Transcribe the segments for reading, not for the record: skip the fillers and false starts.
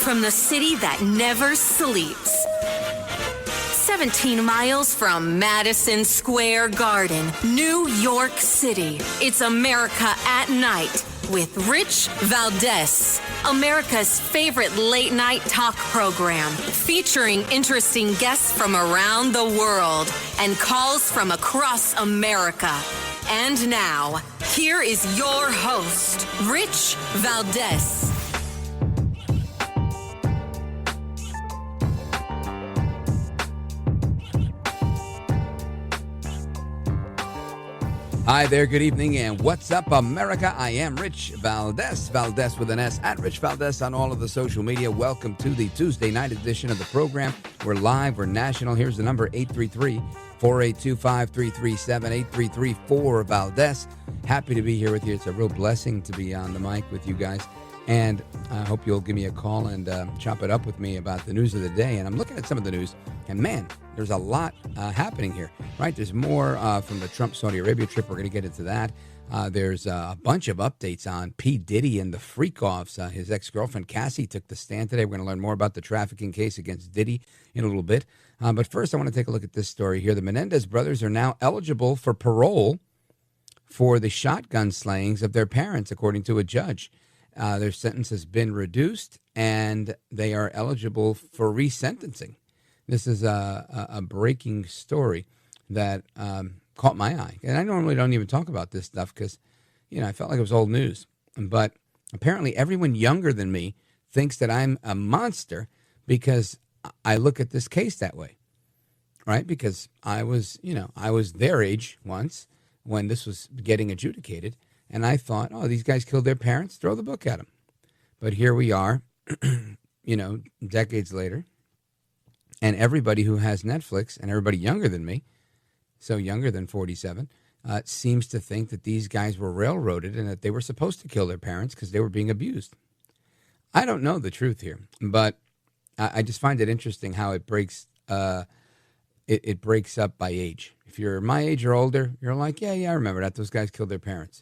from the city that never sleeps. 17 miles from Madison Square Garden, New York City. It's America at Night with Rich Valdez, America's favorite late-night talk program, featuring interesting guests from around the world and calls from across America. And now, here is your host, Rich Valdez. Hi there, good evening, and what's up, America? I am Rich Valdez, Valdez with an S, at Rich Valdez on all of the social media. Welcome to the Tuesday night edition of the program. We're live, we're national. Here's the number, 833-482-5337, 833-4-Valdez. Happy to be here with you. It's a real blessing to be on the mic with you guys, and I hope you'll give me a call and chop it up with me about the news of the day. And I'm looking at some of the news, and man, there's a lot happening here, right? There's more from the Trump-Saudi Arabia trip. We're going to get into that. There's a bunch of updates on P. Diddy and the freak-offs. His ex-girlfriend, Cassie, took the stand today. We're going to learn more about the trafficking case against Diddy in a little bit. But first, I want to take a look at this story here. The Menendez brothers are now eligible for parole for the shotgun slayings of their parents, according to a judge. Their sentence has been reduced, and they are eligible for resentencing. This is a breaking story that caught my eye. And I normally don't even talk about this stuff because, I felt like it was old news. But apparently everyone younger than me thinks that I'm a monster because I look at this case that way, right? Because I was their age once when this was getting adjudicated. And I thought, these guys killed their parents, throw the book at them. But here we are, decades later. And everybody who has Netflix and everybody younger than me, so younger than 47, seems to think that these guys were railroaded and that they were supposed to kill their parents because they were being abused. I don't know the truth here, but I just find it interesting how it breaks it breaks up by age. If you're my age or older, you're like, yeah, I remember that. Those guys killed their parents.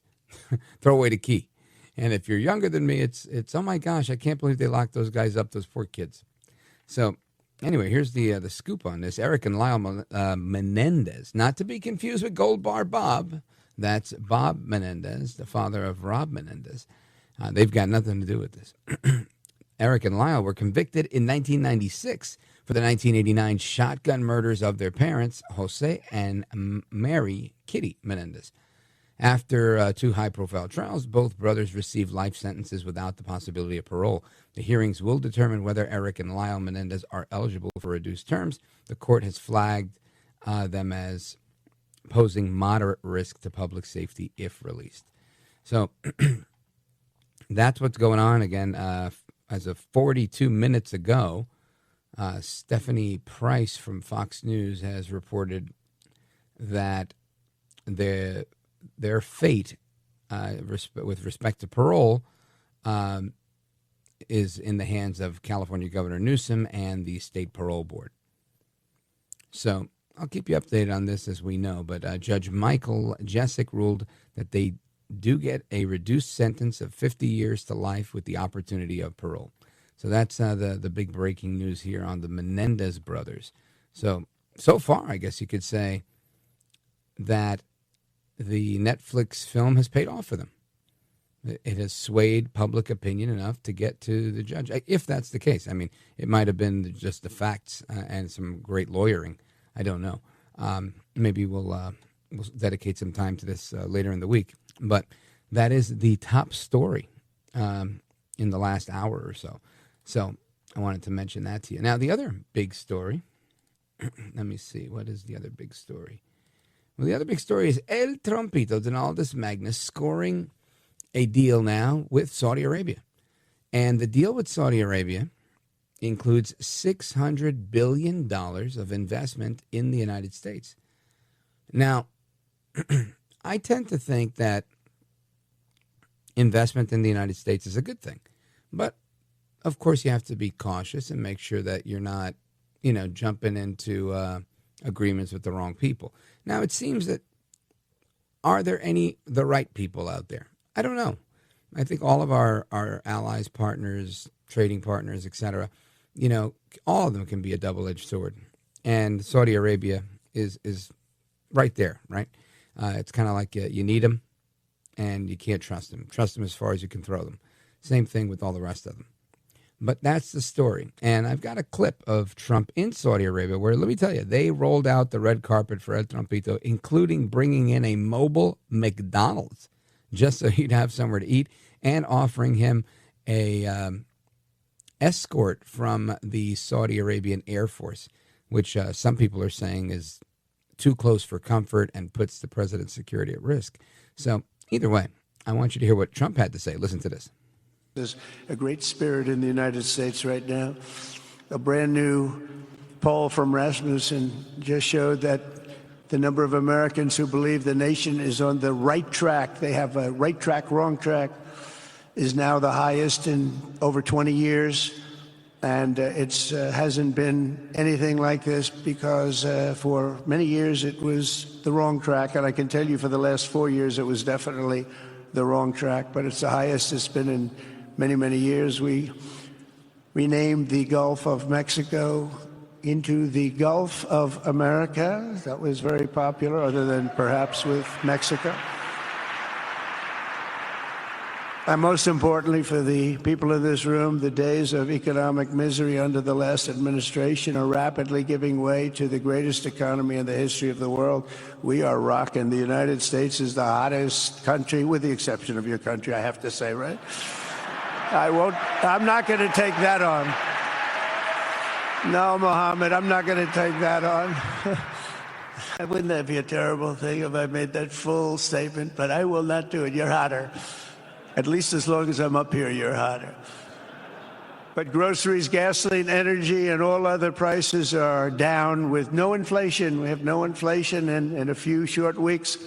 Throw away the key. And if you're younger than me, it's oh my gosh, I can't believe they locked those guys up, those poor kids. So anyway, here's the scoop on this. Eric and Lyle Menendez, not to be confused with Gold Bar Bob. That's Bob Menendez, the father of Rob Menendez. They've got nothing to do with this. Eric and Lyle were convicted in 1996 for the 1989 shotgun murders of their parents, Jose and Mary Kitty Menendez. After two high-profile trials, both brothers received life sentences without the possibility of parole. The hearings will determine whether Eric and Lyle Menendez are eligible for reduced terms. The court has flagged them as posing moderate risk to public safety if released. So that's what's going on. Again, as of 42 minutes ago, Stephanie Price from Fox News has reported that their fate with respect to parole is in the hands of California Governor Newsom and the state parole board. So I'll keep you updated on this as we know, but Judge Michael Jessic ruled that they do get a reduced sentence of 50 years to life with the opportunity of parole. So that's the big breaking news here on the Menendez brothers. So far, I guess you could say that the Netflix film has paid off for them. It has swayed public opinion enough to get to the judge, if that's the case. I mean, it might have been just the facts and some great lawyering. I don't know. Maybe we'll dedicate some time to this later in the week. But that is the top story in the last hour or so. So I wanted to mention that to you. Now, the other big story, let me see. What is the other big story? Well, the other big story is El Trumpito, Donaldus Magnus, scoring a deal now with Saudi Arabia. And the deal with Saudi Arabia includes $600 billion of investment in the United States. Now, I tend to think that investment in the United States is a good thing. But, of course, you have to be cautious and make sure that you're not, jumping into agreements with the wrong people. Now, it seems that, are there the right people out there? I don't know. I think all of our allies, partners, trading partners, etc. All of them can be a double-edged sword. And Saudi Arabia is right there, right? It's kind of like you need them and you can't trust them. Trust them as far as you can throw them. Same thing with all the rest of them. But that's the story. And I've got a clip of Trump in Saudi Arabia where, let me tell you, they rolled out the red carpet for El Trumpito, including bringing in a mobile McDonald's just so he'd have somewhere to eat, and offering him a escort from the Saudi Arabian Air Force, which some people are saying is too close for comfort and puts the president's security at risk. So either way, I want you to hear what Trump had to say. Listen to this. There's a great spirit in the United States right now. A brand new poll from Rasmussen just showed that the number of Americans who believe the nation is on the right track, they have a right track, wrong track, is now the highest in over 20 years. And it hasn't been anything like this because for many years it was the wrong track. And I can tell you for the last 4 years it was definitely the wrong track, but it's the highest it's been in many, many years. We renamed the Gulf of Mexico into the Gulf of America. That was very popular, other than perhaps with Mexico. And most importantly for the people in this room, the days of economic misery under the last administration are rapidly giving way to the greatest economy in the history of the world. We are rocking. The United States is the hottest country, with the exception of your country, I have to say, right? I'm not going to take that on. No, Mohammed, I'm not going to take that on. Wouldn't that be a terrible thing if I made that full statement? But I will not do it. You're hotter. At least as long as I'm up here, you're hotter. But groceries, gasoline, energy, and all other prices are down with no inflation. We have no inflation. In a few short weeks,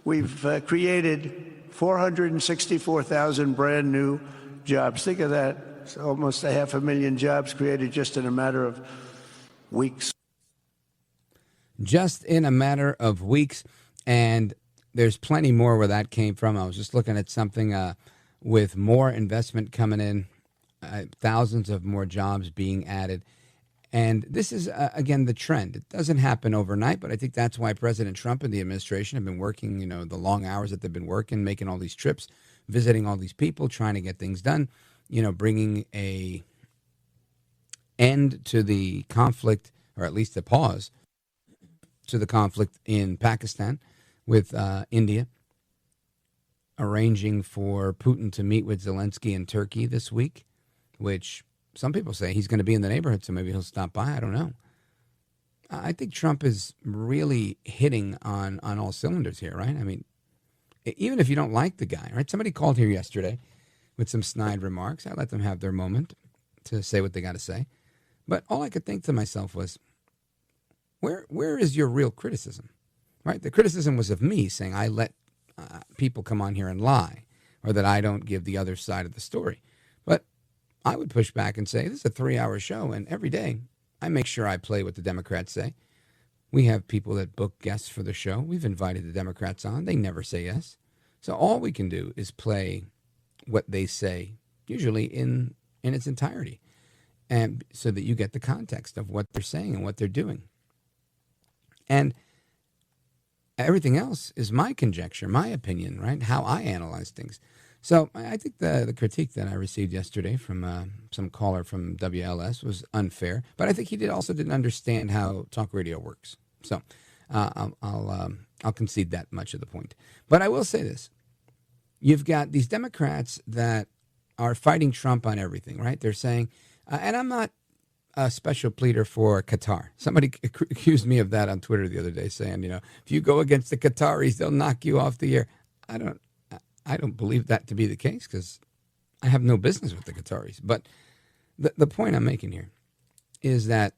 we've created 464,000 brand new jobs. Think of that. It's almost 500,000 jobs created just in a matter of weeks. Just in a matter of weeks. And there's plenty more where that came from. I was just looking at something with more investment coming in, thousands of more jobs being added. And this is, again, the trend. It doesn't happen overnight, but I think that's why President Trump and the administration have been working, the long hours that they've been working, making all these trips, visiting all these people, trying to get things done, bringing a end to the conflict, or at least a pause to the conflict in Pakistan with India, arranging for Putin to meet with Zelensky in Turkey this week, which some people say he's going to be in the neighborhood, so maybe he'll stop by. I don't know. I think Trump is really hitting on all cylinders here, right? I mean, even if you don't like the guy, right? Somebody called here yesterday with some snide remarks. I let them have their moment to say what they got to say. But all I could think to myself was, where is your real criticism? Right? The criticism was of me saying I let people come on here and lie, or that I don't give the other side of the story. But I would push back and say, this is a 3-hour show, and every day I make sure I play what the Democrats say. We have people that book guests for the show. We've invited the Democrats on. They never say yes. So all we can do is play what they say, usually in its entirety, and so that you get the context of what they're saying and what they're doing. And everything else is my conjecture, my opinion, right? How I analyze things. So I think the critique that I received yesterday from some caller from WLS was unfair, but I think he also didn't understand how talk radio works. So I'll concede that much of the point. But I will say this. You've got these Democrats that are fighting Trump on everything, right? They're saying, and I'm not a special pleader for Qatar. Somebody accused me of that on Twitter the other day, saying, if you go against the Qataris, they'll knock you off the air. I don't believe that to be the case, because I have no business with the Qataris. But the point I'm making here is that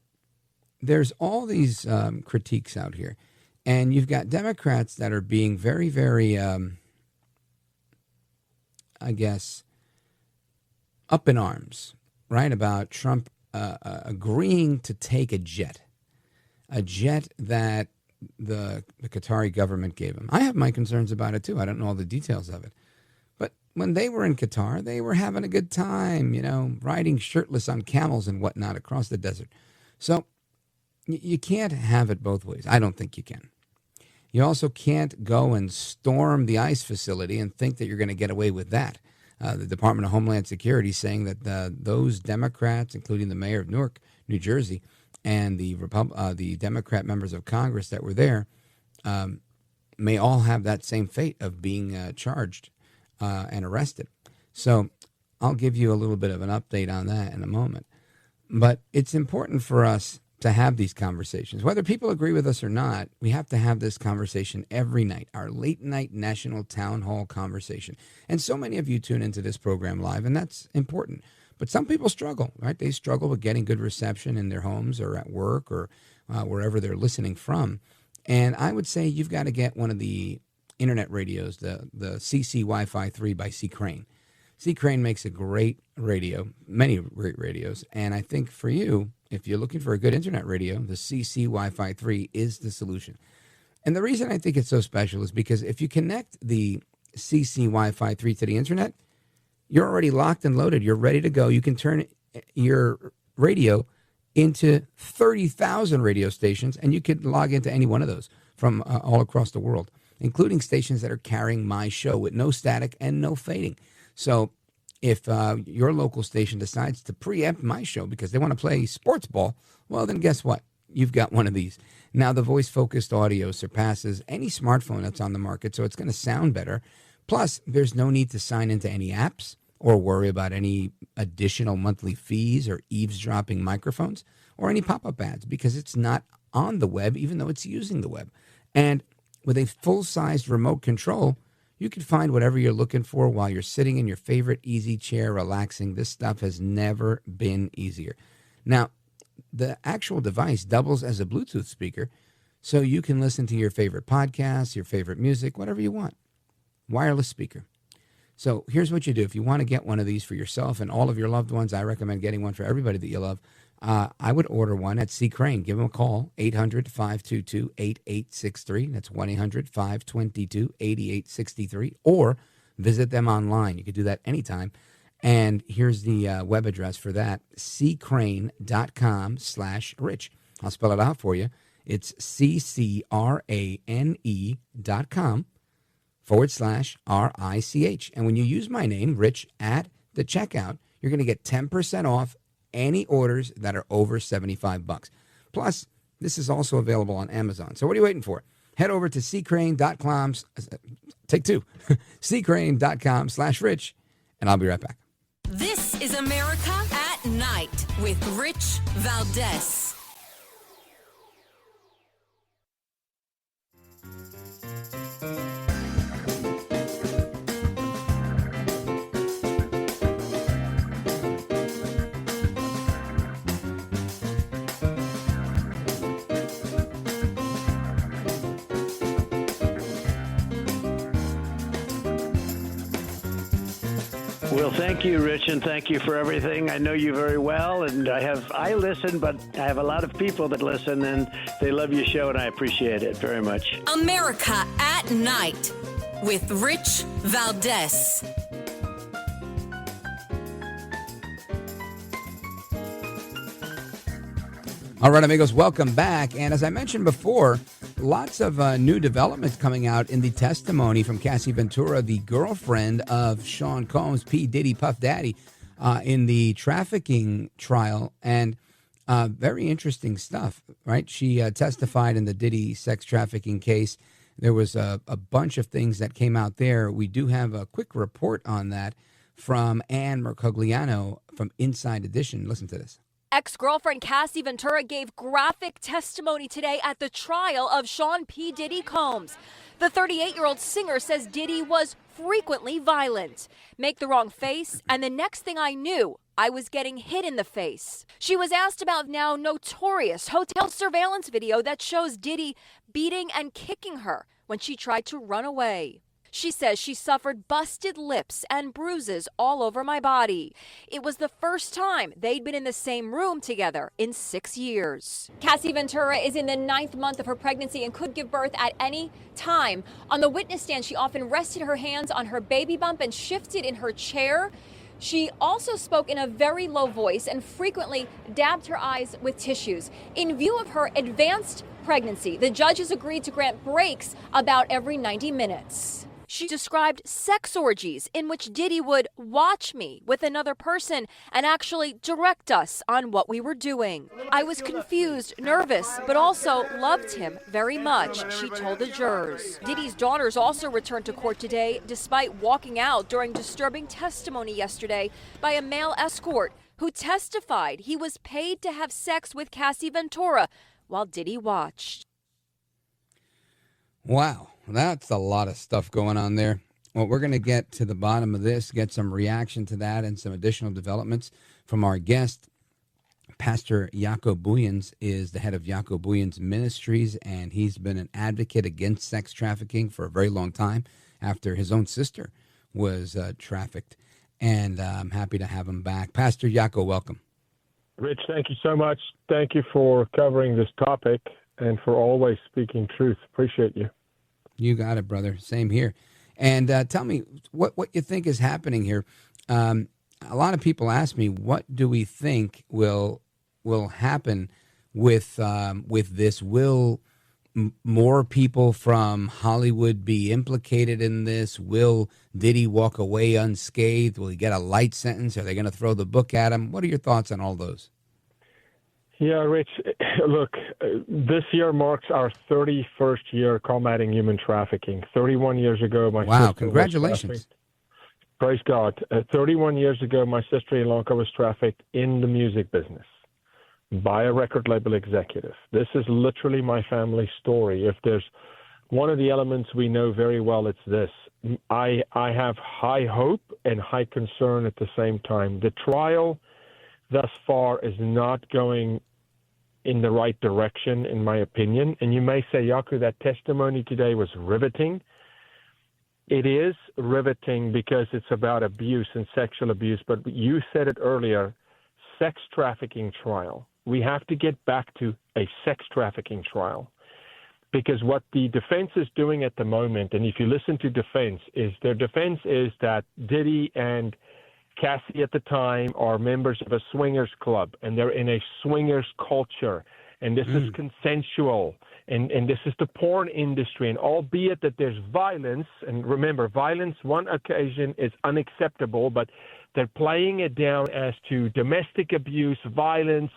there's all these critiques out here, and you've got Democrats that are being very, very, I guess, up in arms, right, about Trump agreeing to take a jet that the Qatari government gave him. I have my concerns about it too. I don't know all the details of it. But when they were in Qatar, they were having a good time, riding shirtless on camels and whatnot across the desert. So you can't have it both ways. I don't think you can. You also can't go and storm the ICE facility and think that you're going to get away with that. The Department of Homeland Security saying that those Democrats, including the mayor of Newark, New Jersey, and the Democrat members of Congress that were there, may all have that same fate of being charged and arrested. So I'll give you a little bit of an update on that in a moment. But it's important for us to have these conversations. Whether people agree with us or not, we have to have this conversation every night, our late night national town hall conversation. And so many of you tune into this program live, and that's important. But some people struggle, right? They struggle with getting good reception in their homes or at work or wherever they're listening from. And I would say you've got to get one of the internet radios, the CC Wi-Fi 3 by C. Crane. C. Crane makes a great radio, many great radios. And I think for you, if you're looking for a good internet radio, the CC Wi-Fi 3 is the solution. And the reason I think it's so special is because if you connect the CC Wi-Fi 3 to the internet, you're already locked and loaded. You're ready to go. You can turn your radio into 30,000 radio stations, and you could log into any one of those from all across the world, including stations that are carrying my show with no static and no fading. So if your local station decides to preempt my show because they want to play sports ball, well, then guess what? You've got one of these. Now, the voice-focused audio surpasses any smartphone that's on the market, so it's going to sound better. Plus, there's no need to sign into any apps or worry about any additional monthly fees or eavesdropping microphones or any pop-up ads because it's not on the web, even though it's using the web. And with a full-sized remote control, you can find whatever you're looking for while you're sitting in your favorite easy chair relaxing. This stuff has never been easier. Now, the actual device doubles as a Bluetooth speaker, so you can listen to your favorite podcasts, your favorite music, whatever you want. Wireless speaker. So here's what you do. If you want to get one of these for yourself and all of your loved ones, I recommend getting one for everybody that you love. I would order one at C. Crane. Give them a call, 800-522-8863. That's 1-800-522-8863. Or visit them online. You could do that anytime. And here's the web address for that, ccrane.com/rich. I'll spell it out for you. It's ccrane.com/RICH. And when you use my name, Rich, at the checkout, you're going to get 10% off any orders that are over $75. Plus, this is also available on Amazon. So what are you waiting for? Head over to ccrane.com, take two, ccrane.com/rich, and I'll be right back. This is America at Night with Rich Valdez. Well, thank you, Rich, and thank you for everything. I know you very well, and I listen, but I have a lot of people that listen, and they love your show, and I appreciate it very much. America at Night with Rich Valdez. All right, amigos, welcome back. And as I mentioned before, lots of new developments coming out in the testimony from Cassie Ventura, the girlfriend of Sean Combs, P. Diddy, Puff Daddy, in the trafficking trial. And very interesting stuff, right? She testified in the Diddy sex trafficking case. There was a bunch of things that came out there. We do have a quick report on that from Ann Mercogliano from Inside Edition. Listen to this. Ex-girlfriend Cassie Ventura gave graphic testimony today at the trial of Sean P. Diddy Combs. The 38-year-old singer says Diddy was frequently violent. Make the wrong face, and the next thing I knew, I was getting hit in the face. She was asked about now notorious hotel surveillance video that shows Diddy beating and kicking her when she tried to run away. She says she suffered busted lips and bruises all over my body. It was the first time they'd been in the same room together in 6 years. Cassie Ventura is in the 9th month of her pregnancy and could give birth at any time. On the witness stand, she often rested her hands on her baby bump and shifted in her chair. She also spoke in a very low voice and frequently dabbed her eyes with tissues. In view of her advanced pregnancy, the judges agreed to grant breaks about every 90 minutes. She described sex orgies in which Diddy would watch me with another person and actually direct us on what we were doing. I was confused, nervous, but also loved him very much, she told the jurors. Diddy's daughters also returned to court today despite walking out during disturbing testimony yesterday by a male escort who testified he was paid to have sex with Cassie Ventura while Diddy watched. Wow, that's a lot of stuff going on there. Well, we're going to get to the bottom of this, get some reaction to that and some additional developments from our guest. Pastor Jaco Booyens is the head of Jaco Booyens Ministries, and he's been an advocate against sex trafficking for a very long time after his own sister was trafficked. And I'm happy to have him back. Pastor Jaco, welcome. Rich, thank you so much. Thank you for covering this topic and for always speaking truth. Appreciate you. You got it, brother. Same here. And tell me what you think is happening here. A lot of people ask me, what do we think will happen with this? Will more people from Hollywood be implicated in this? Will Diddy walk away unscathed? Will he get a light sentence? Are they going to throw the book at him? What are your thoughts on all those? Yeah, Rich, look, this year marks our 31st year combating human trafficking. 31 years ago, my sister congratulations. Praise God. 31 years ago, my sister Ilanka was trafficked in the music business by a record label executive. This is literally my family story. If there's one of the elements we know very well, it's this. I have high hope and high concern at the same time. The trial thus far is not going in the right direction, in my opinion. And you may say, Jaco, that testimony today was riveting. It is riveting because it's about abuse and sexual abuse. But you said it earlier, sex trafficking trial. We have to get back to a sex trafficking trial. Because what the defense is doing at the moment, and if you listen to defense, is their defense is that Diddy and Cassie at the time are members of a swingers club, and they're in a swingers culture, and this is consensual, and this is the porn industry, and albeit that there's violence, and remember, violence one occasion is unacceptable, but they're playing it down as to domestic abuse, violence,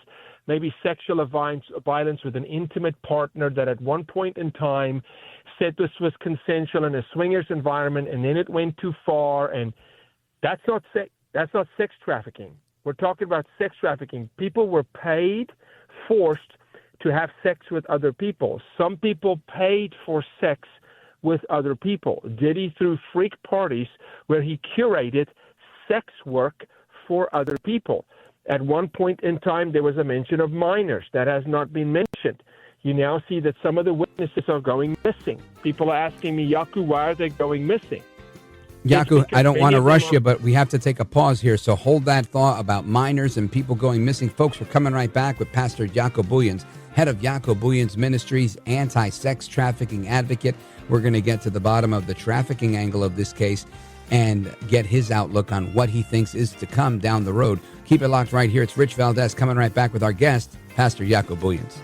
maybe sexual violence with an intimate partner that at one point in time said this was consensual in a swingers environment, and then it went too far, and that's not sex trafficking. We're talking about sex trafficking. People were paid, forced to have sex with other people. Some people paid for sex with other people. Diddy threw freak parties where he curated sex work for other people. At one point in time, there was a mention of minors. That has not been mentioned. You now see that some of the witnesses are going missing. People are asking me, Jaco, why are they going missing? Jaco, I don't want to rush you, but we have to take a pause here. So hold that thought about minors and people going missing. Folks, we're coming right back with Pastor Jaco Booyens, head of Jaco Booyens Ministries, anti-sex trafficking advocate. We're going to get to the bottom of the trafficking angle of this case and get his outlook on what he thinks is to come down the road. Keep it locked right here. It's Rich Valdez coming right back with our guest, Pastor Jaco Booyens.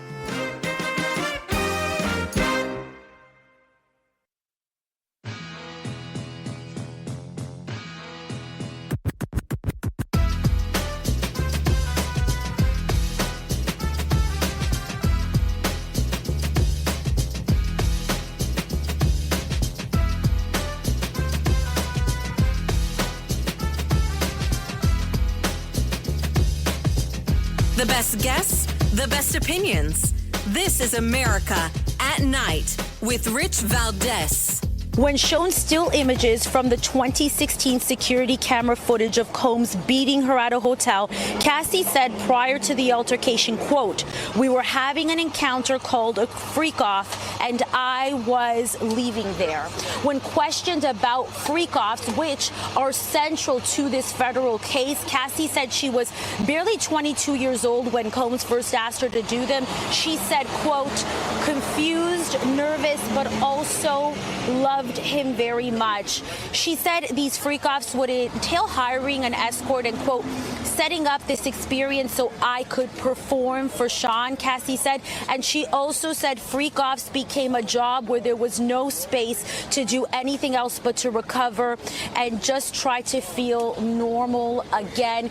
The best guests, the best opinions. This is America at Night with Rich Valdez. When shown still images from the 2016 security camera footage of Combs beating her at a hotel, Cassie said prior to the altercation, quote, "We were having an encounter called a freak-off, and I was leaving there." When questioned about freak-offs, which are central to this federal case, Cassie said she was barely 22 years old when Combs first asked her to do them. She said, quote, "confused, nervous, but also loved him very much." She said these freak-offs would entail hiring an escort and, quote, "setting up this experience so I could perform for Sean," Cassie said. And she also said freak-offs became a job where there was no space to do anything else but to recover and just try to feel normal again.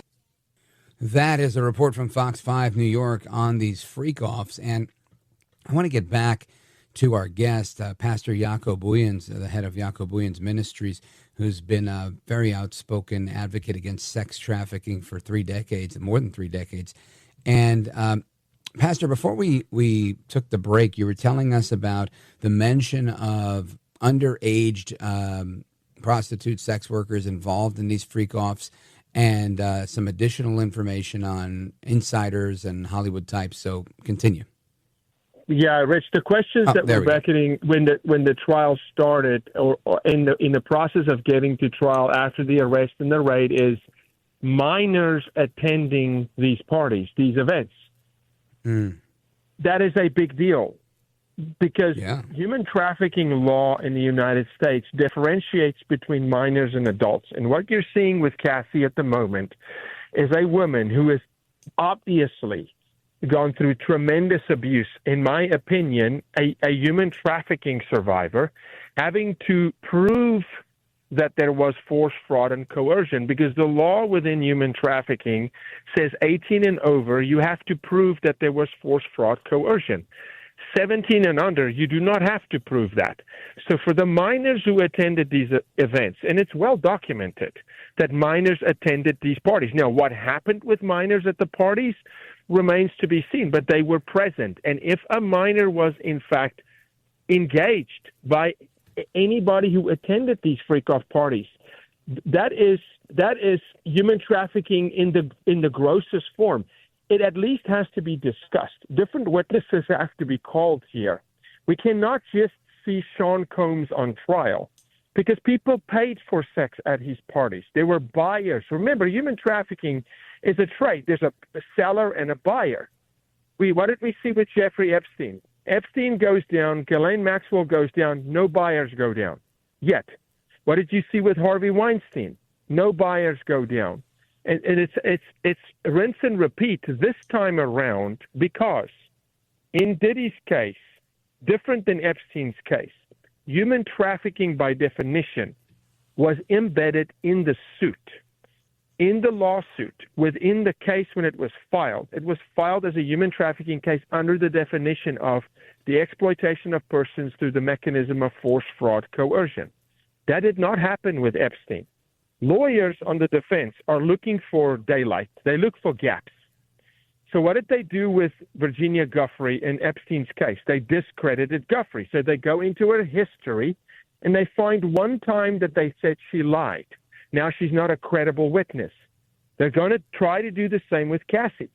That is a report from Fox 5 New York on these freak-offs. And I want to get back to our guest, Pastor Jaco Booyens, the head of Jaco Booyens Ministries, who's been a very outspoken advocate against sex trafficking for 3 decades, more than 3 decades. And Pastor, before we took the break, you were telling us about the mention of underage prostitute sex workers involved in these freak-offs and some additional information on insiders and Hollywood types. So continue. Yeah, Rich. The questions that we're reckoning when the trial started, or in the process of getting to trial after the arrest and the raid, is minors attending these parties, these events. That is a big deal because human trafficking law in the United States differentiates between minors and adults. And what you're seeing with Cassie at the moment is a woman who is obviously gone through tremendous abuse, in my opinion, a human trafficking survivor, having to prove that there was force, fraud, and coercion, because the law within human trafficking says 18 and over, you have to prove that there was force, fraud, coercion. 17 and under, you do not have to prove that. So for the minors who attended these events, and it's well documented that minors attended these parties. Now, what happened with minors at the parties remains to be seen, but they were present. And if a minor was, in fact, engaged by anybody who attended these freak-off parties, that is human trafficking in the grossest form. It at least has to be discussed. Different witnesses have to be called here. We cannot just see Sean Combs on trial because people paid for sex at his parties. They were buyers. Remember, human trafficking is a trade. There's a seller and a buyer. What did we see with Jeffrey Epstein? Epstein goes down, Ghislaine Maxwell goes down, no buyers go down. Yet, what did you see with Harvey Weinstein? No buyers go down. And it's rinse and repeat this time around, because in Diddy's case, different than Epstein's case, human trafficking by definition was embedded in the suit. In the lawsuit, within the case when it was filed as a human trafficking case under the definition of the exploitation of persons through the mechanism of force, fraud, coercion. That did not happen with Epstein. Lawyers on the defense are looking for daylight. They look for gaps. So what did they do with Virginia Giuffre in Epstein's case? They discredited Giuffre. So they go into her history and they find one time that they said she lied. Now she's not a credible witness. They're going to try to do the same with Cassie.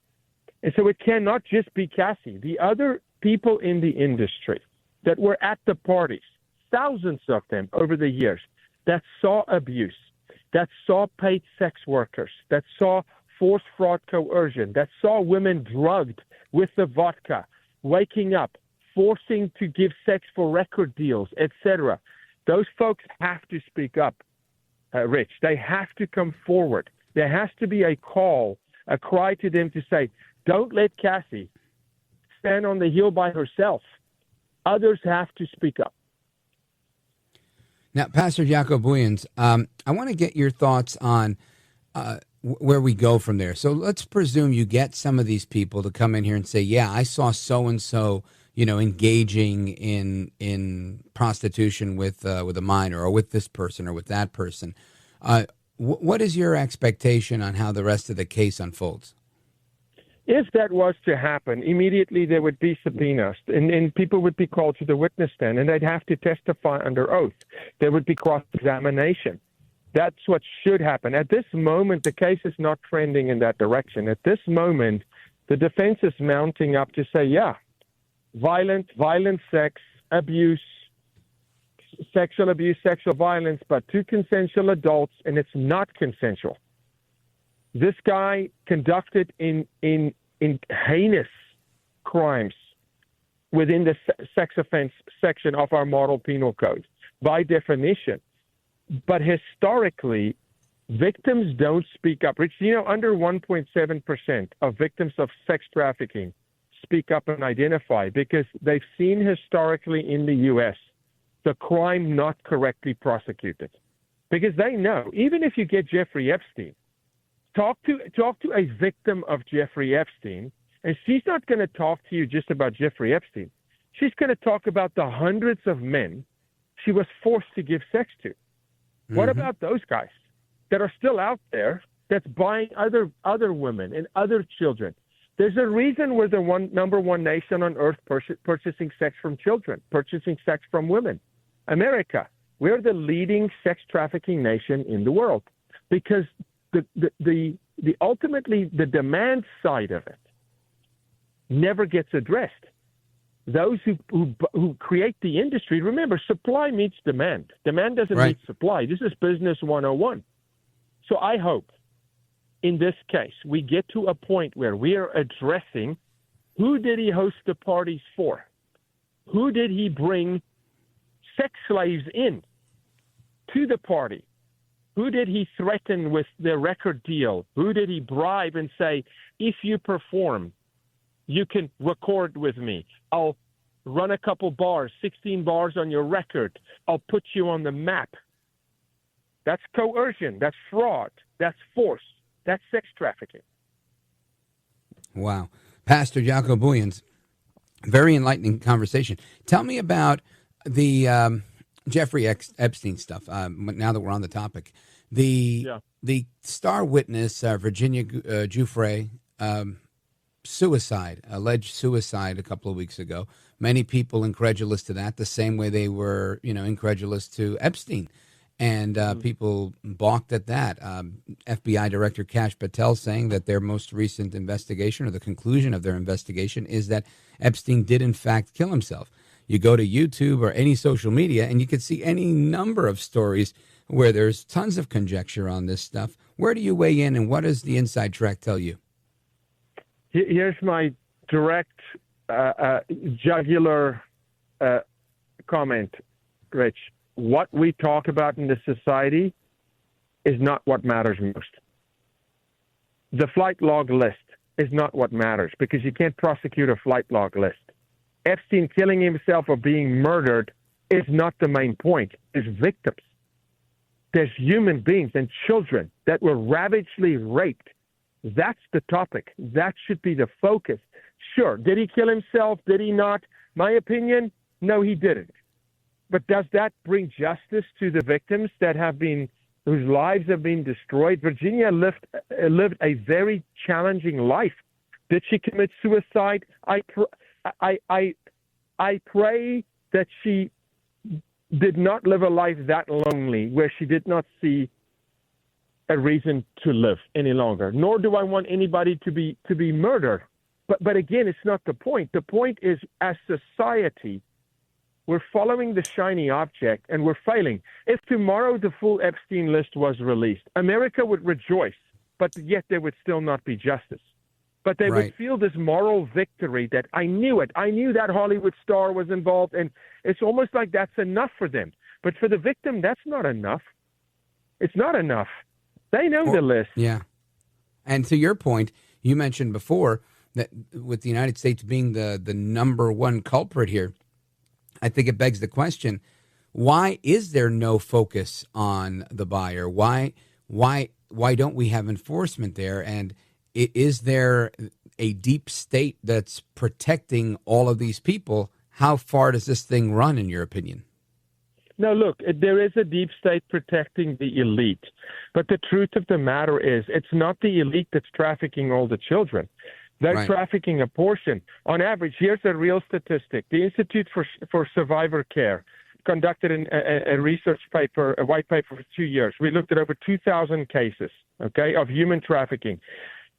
And so it cannot just be Cassie. The other people in the industry that were at the parties, thousands of them over the years, that saw abuse, that saw paid sex workers, that saw force, fraud, coercion, that saw women drugged with the vodka, waking up, forcing to give sex for record deals, etc. Those folks have to speak up. Rich, they have to come forward. There has to be a call, a cry to them to say, don't let Cassie stand on the hill by herself. Others have to speak up. Now, Pastor Jaco Booyens, I want to get your thoughts on where we go from there. So let's presume you get some of these people to come in here and say, yeah, I saw so-and-so, engaging in prostitution with a minor, or with this person or with that person. What is your expectation on how the rest of the case unfolds? If that was to happen, immediately there would be subpoenas, and people would be called to the witness stand, and they'd have to testify under oath. There would be cross-examination. That's what should happen. At this moment, the case is not trending in that direction. At this moment, the defense is mounting up to say, yeah, violent sex, abuse, sexual abuse, sexual violence, but two consensual adults, and it's not consensual. This guy conducted in heinous crimes within the sex offense section of our model penal code, by definition. But historically, victims don't speak up. Rich, under 1.7% of victims of sex trafficking speak up and identify because they've seen historically in the U.S. the crime not correctly prosecuted. Because they know, even if you get Jeffrey Epstein, talk to a victim of Jeffrey Epstein, and she's not going to talk to you just about Jeffrey Epstein. She's going to talk about the hundreds of men she was forced to give sex to. Mm-hmm. What about those guys that are still out there that's buying other women and other children? There's a reason we're the number one nation on earth purchasing sex from children, purchasing sex from women. America, we're the leading sex trafficking nation in the world because the ultimately the demand side of it never gets addressed. Those who create the industry, remember, supply meets demand. Demand doesn't meet supply. This is business 101. So I hope in this case we get to a point where we are addressing who did he host the parties for? Who did he bring sex slaves in to the party? Who did he threaten with the record deal? Who did he bribe and say, if you perform, you can record with me. I'll run a couple bars, 16 bars on your record. I'll put you on the map. That's coercion. That's fraud. That's force. That's sex trafficking. Wow. Pastor Jaco Booyens, very enlightening conversation. Tell me about the Jeffrey Epstein stuff, now that we're on the topic. The star witness, Virginia Giuffre, alleged suicide a couple of weeks ago. Many people incredulous to that, the same way they were, incredulous to Epstein. And people balked at that. FBI Director Kash Patel saying that their most recent investigation, or the conclusion of their investigation, is that Epstein did in fact kill himself. You go to YouTube or any social media, and you can see any number of stories where there's tons of conjecture on this stuff. Where do you weigh in, and what does the inside track tell you? Here's my direct jugular comment, Rich. What we talk about in this society is not what matters most. The flight log list is not what matters because you can't prosecute a flight log list. Epstein killing himself or being murdered is not the main point. There's victims. There's human beings and children that were ravagely raped. That's the topic. That should be the focus. Sure, did he kill himself? Did he not? My opinion, no, he didn't. But does that bring justice to the victims that whose lives have been destroyed? Virginia lived a very challenging life. Did she commit suicide? I pray that she did not live a life that lonely, where she did not see a reason to live any longer. Nor do I want anybody to be murdered. But again, it's not the point. The point is, as society, we're following the shiny object and we're failing. If tomorrow the full Epstein list was released, America would rejoice, but yet there would still not be justice. But they would feel this moral victory that I knew it. I knew that Hollywood star was involved, and it's almost like that's enough for them. But for the victim, that's not enough. It's not enough. They know the list. Yeah. And to your point, you mentioned before that with the United States being the number one culprit here, I think it begs the question, why is there no focus on the buyer? Why don't we have enforcement there? And is there a deep state that's protecting all of these people? How far does this thing run, in your opinion? No, look, there is a deep state protecting the elite. But the truth of the matter is, it's not the elite that's trafficking all the children. They're Right. trafficking a portion. On average, here's a real statistic. The Institute for Survivor Care conducted a research paper, a white paper for 2 years. We looked at over 2,000 cases, okay, of human trafficking.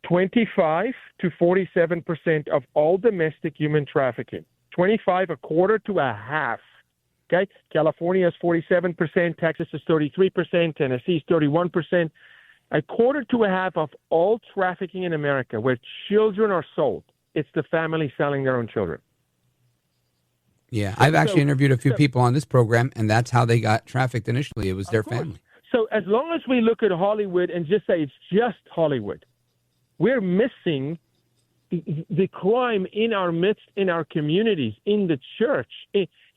25 to 47% of all domestic human trafficking. 25, a quarter to a half. Okay, California is 47%, Texas is 33%, Tennessee is 31%. A quarter to a half of all trafficking in America where children are sold, it's the family selling their own children. Yeah, I've actually interviewed a few people on this program, and that's how they got trafficked initially. It was their family. So as long as we look at Hollywood and just say it's just Hollywood, we're missing the crime in our midst, in our communities, in the church.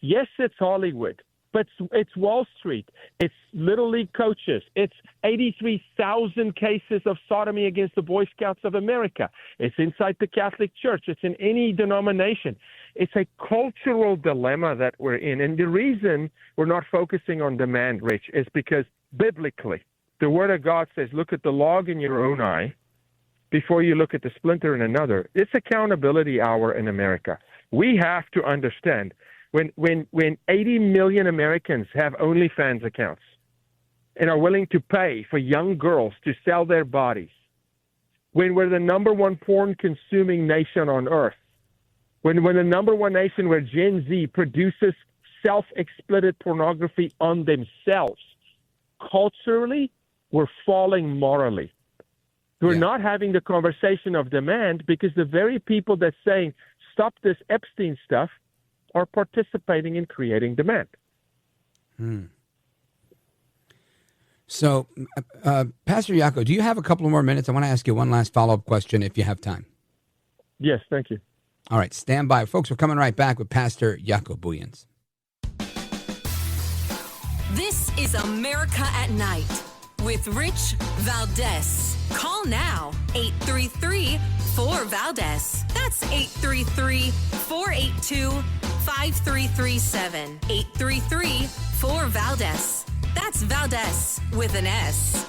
Yes, it's Hollywood, but it's Wall Street. It's Little League coaches. It's 83,000 cases of sodomy against the Boy Scouts of America. It's inside the Catholic Church. It's in any denomination. It's a cultural dilemma that we're in. And the reason we're not focusing on demand, Rich, is because biblically, the Word of God says, look at the log in your own eye before you look at the splinter in another. It's accountability hour in America. We have to understand when 80 million Americans have OnlyFans accounts and are willing to pay for young girls to sell their bodies, when we're the number one porn-consuming nation on earth, when we're the number one nation where Gen Z produces self-exploited pornography on themselves, culturally, we're falling morally. We're not having the conversation of demand because the very people that's saying, stop this Epstein stuff, are participating in creating demand. So, Pastor Jaco, do you have a couple more minutes? I want to ask you one last follow-up question if you have time. Yes, thank you. All right, stand by. Folks, we're coming right back with Pastor Jaco Booyens. This is America at Night with Rich Valdez. Call now, 833-4-VALDEZ. That's 833-482-5337. 833-4-VALDEZ. That's Valdez with an S.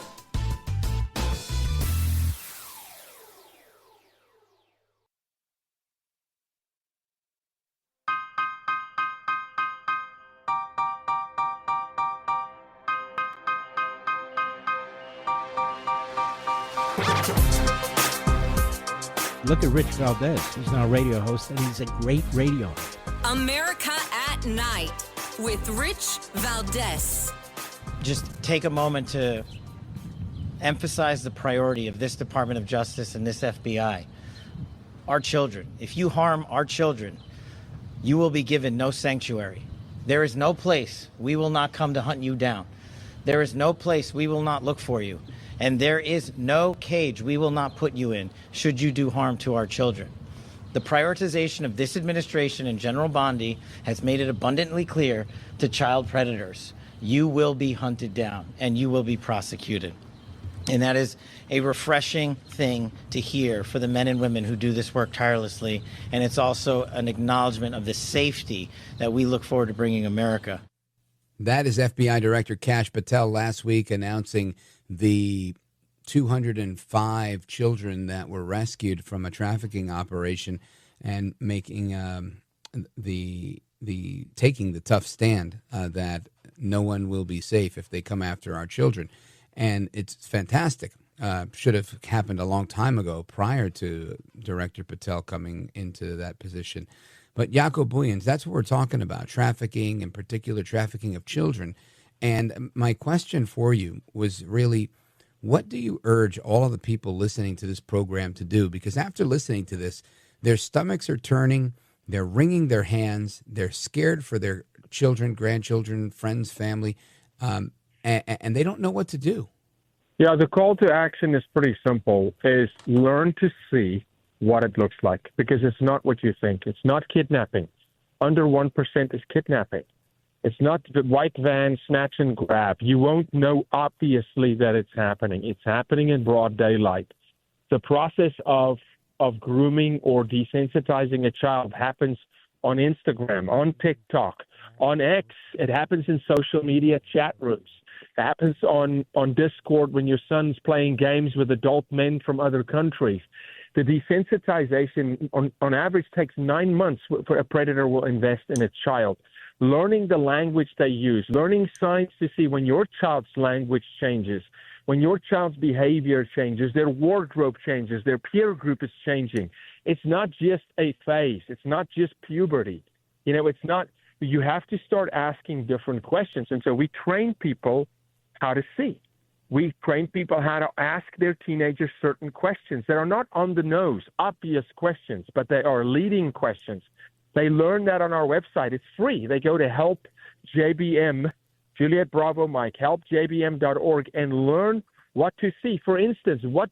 Look at Rich Valdez. He's now a radio host, and he's a great radio host. America at Night with Rich Valdez. Just take a moment to emphasize the priority of this Department of Justice and this FBI. Our children. If you harm our children, you will be given no sanctuary. There is no place we will not come to hunt you down. There is no place we will not look for you. And there is no cage we will not put you in should you do harm to our children. The prioritization of this administration and General Bondi has made it abundantly clear to child predators, you will be hunted down and you will be prosecuted. And that is a refreshing thing to hear for the men and women who do this work tirelessly. And it's also an acknowledgement of the safety that we look forward to bringing America. That is FBI Director Kash Patel last week announcing the 205 children that were rescued from a trafficking operation and making taking the tough stand that no one will be safe if they come after our children. And it's fantastic. Should have happened a long time ago prior to Director Patel coming into that position. But Jaco Booyens, that's what we're talking about, trafficking, in particular trafficking of children. And my question for you was really, what do you urge all of the people listening to this program to do? Because after listening to this, their stomachs are turning, they're wringing their hands, they're scared for their children, grandchildren, friends, family, and they don't know what to do. Yeah, the call to action is pretty simple, is learn to see what it looks like, because it's not what you think. It's not kidnapping. Under 1% is kidnapping. It's not the white van snatch and grab. You won't know obviously that it's happening. It's happening in broad daylight. The process of grooming or desensitizing a child happens on Instagram, on TikTok, on X. It happens in social media chat rooms. It happens on Discord when your son's playing games with adult men from other countries. The desensitization, on average, takes 9 months for a predator will invest in a child. Learning the language they use, learning signs to see when your child's language changes, when your child's behavior changes, their wardrobe changes, their peer group is changing. It's not just a phase. It's not just puberty. It's not, you have to start asking different questions. And so we train people how to see. We train people how to ask their teenagers certain questions that are not on the nose, obvious questions, but they are leading questions. They learn that on our website. It's free. They go to Help JBM, Juliet Bravo Mike, helpjbm.org, and learn what to see. For instance, what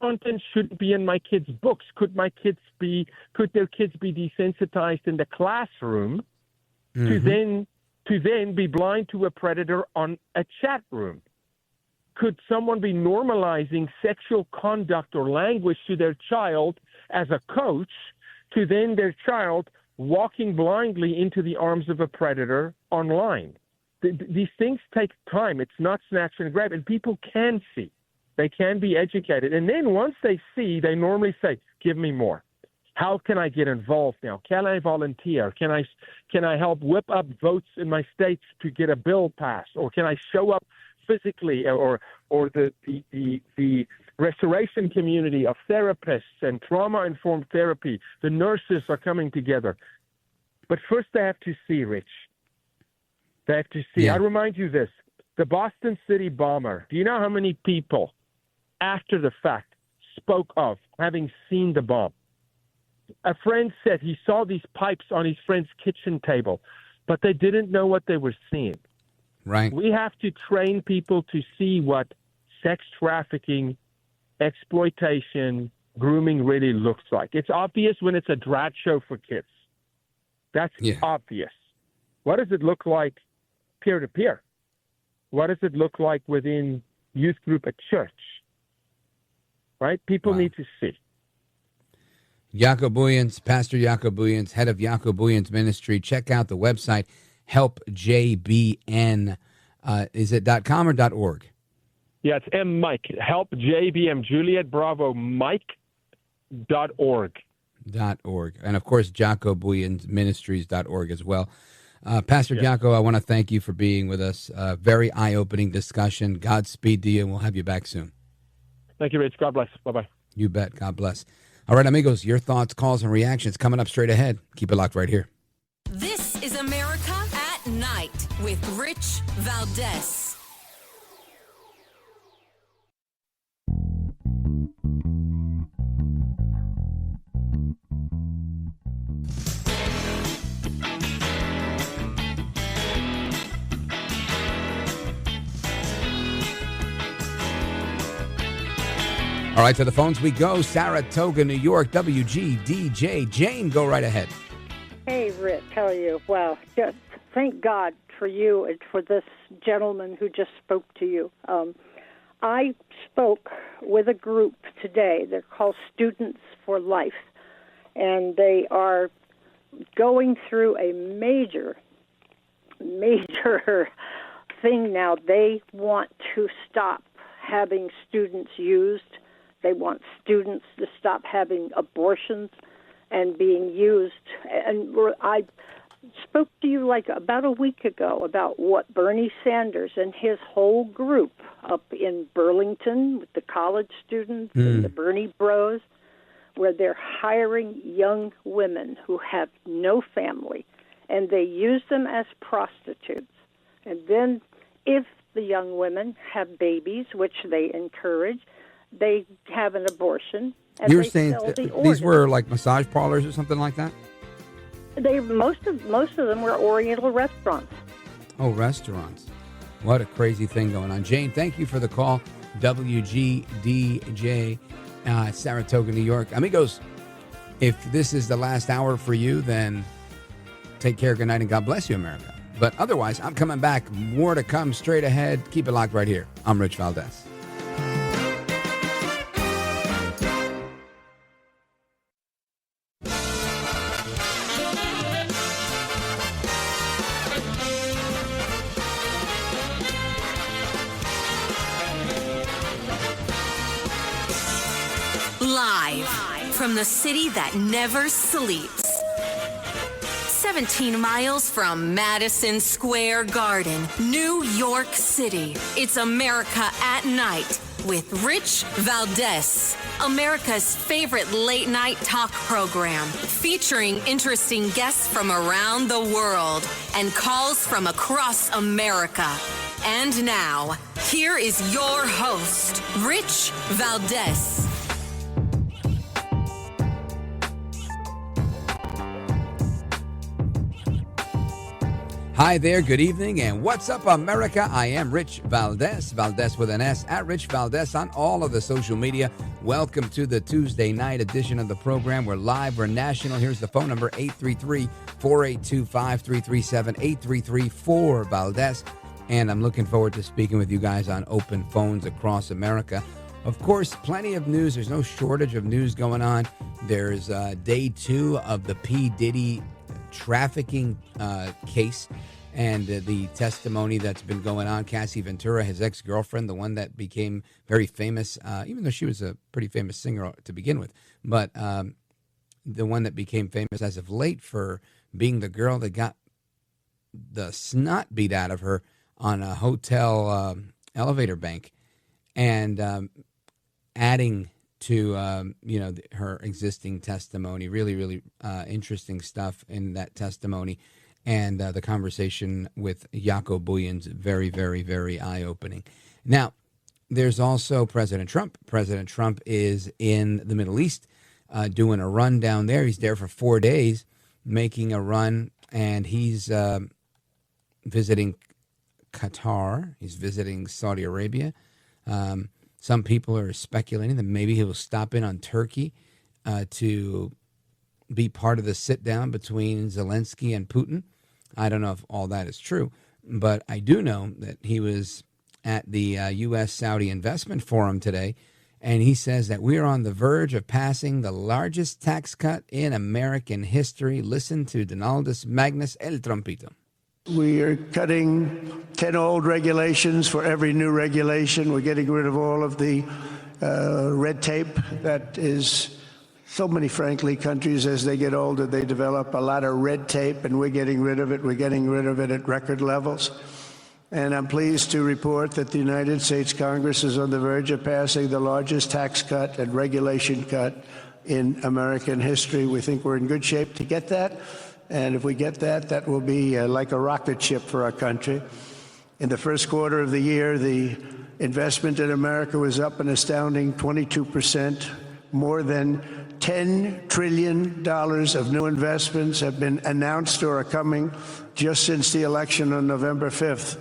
content should be in my kids' books? Could their kids be desensitized in the classroom to then be blind to a predator on a chat room? Could someone be normalizing sexual conduct or language to their child as a coach to then their child walking blindly into the arms of a predator online? These things take time. It's not snatch and grab, and people can see. They can be educated. And then once they see, they normally say, give me more. How can I get involved now? Can I volunteer? Can I help whip up votes in my state to get a bill passed? Or can I show up physically, or the restoration community of therapists and trauma-informed therapy, the nurses are coming together. But first they have to see, Rich. They have to see. Yeah. I remind you this, the Boston City bomber, do you know how many people after the fact spoke of having seen the bomb? A friend said he saw these pipes on his friend's kitchen table, but they didn't know what they were seeing. Right. We have to train people to see what sex trafficking, exploitation, grooming really looks like. It's obvious when it's a drag show for kids. That's obvious. What does it look like peer-to-peer? What does it look like within youth group at church? Right? People need to see. Jaco Booyens, Pastor Jaco Booyens, head of Jaco Booyens Ministry. Check out the website, helpjbn. Is it .com or .org? Yeah, it's Mike. Helpjbm, Juliet Bravo, Mike.org. .org. And, of course, Jaco Booyens Ministries.org as well. Pastor Jaco, I want to thank you for being with us. Very eye-opening discussion. Godspeed to you, and we'll have you back soon. Thank you, Rich. God bless. Bye-bye. You bet. God bless. All right, amigos, your thoughts, calls, and reactions coming up straight ahead. Keep it locked right here. This is America at Night with Rich Valdez. All right, to the phones we go. Saratoga, New York, WGDJ. Jane, go right ahead. Hey, Rich, how are you? Well, just thank God for you and for this gentleman who just spoke to you. I spoke with a group today. They're called Students for Life, and they are going through a major thing now. They want to stop having students used. They want students to stop having abortions and being used. And I spoke to you like about a week ago about what Bernie Sanders and his whole group up in Burlington with the college students and the Bernie Bros, where they're hiring young women who have no family, and they use them as prostitutes. And then if the young women have babies, which they encourage, they have an abortion. And You're saying these were like massage parlors or something like that? Most of them were Oriental restaurants. Oh, restaurants. What a crazy thing going on. Jane, thank you for the call. WGDJ, Saratoga, New York. Amigos, if this is the last hour for you, then take care, good night, and God bless you, America. But otherwise, I'm coming back. More to come straight ahead. Keep it locked right here. I'm Rich Valdez. Live from the city that never sleeps. 17 miles from Madison Square Garden, New York City. It's America at Night with Rich Valdez, America's favorite late-night talk program, featuring interesting guests from around the world and calls from across America. And now, here is your host, Rich Valdez. Hi there, good evening, and what's up, America? I am Rich Valdez, Valdez with an S, at Rich Valdez on all of the social media. Welcome to the Tuesday night edition of the program. We're live, we're national. Here's the phone number, 833-482-5337, 833-4-Valdez. And I'm looking forward to speaking with you guys on open phones across America. Of course, plenty of news. There's no shortage of news going on. There's day 2 of the P. Diddy trafficking case and the testimony that's been going on. Cassie Ventura, his ex-girlfriend, the one that became very famous, even though she was a pretty famous singer to begin with, but the one that became famous as of late for being the girl that got the snot beat out of her on a hotel elevator bank, and adding to her existing testimony. Really interesting stuff in that testimony, and the conversation with Jaco Booyens, very eye-opening. Now, there's also President Trump. President Trump is in the Middle East doing a run down there. He's there for 4 days making a run, and he's visiting Qatar. He's visiting Saudi Arabia. Some people are speculating that maybe he will stop in on Turkey to be part of the sit-down between Zelensky and Putin. I don't know if all that is true, but I do know that he was at the U.S.-Saudi Investment Forum today, and he says that we are on the verge of passing the largest tax cut in American history. Listen to Donaldus Magnus El Trompito. We are cutting 10 old regulations for every new regulation. We're getting rid of all of the red tape that is so many, frankly, countries, as they get older, they develop a lot of red tape, and we're getting rid of it. We're getting rid of it at record levels. And I'm pleased to report that the United States Congress is on the verge of passing the largest tax cut and regulation cut in American history. We think we're in good shape to get that. And if we get that, that will be like a rocket ship for our country. In the first quarter of the year, the investment in America was up an astounding 22%. More than $10 trillion of new investments have been announced or are coming just since the election on November 5th.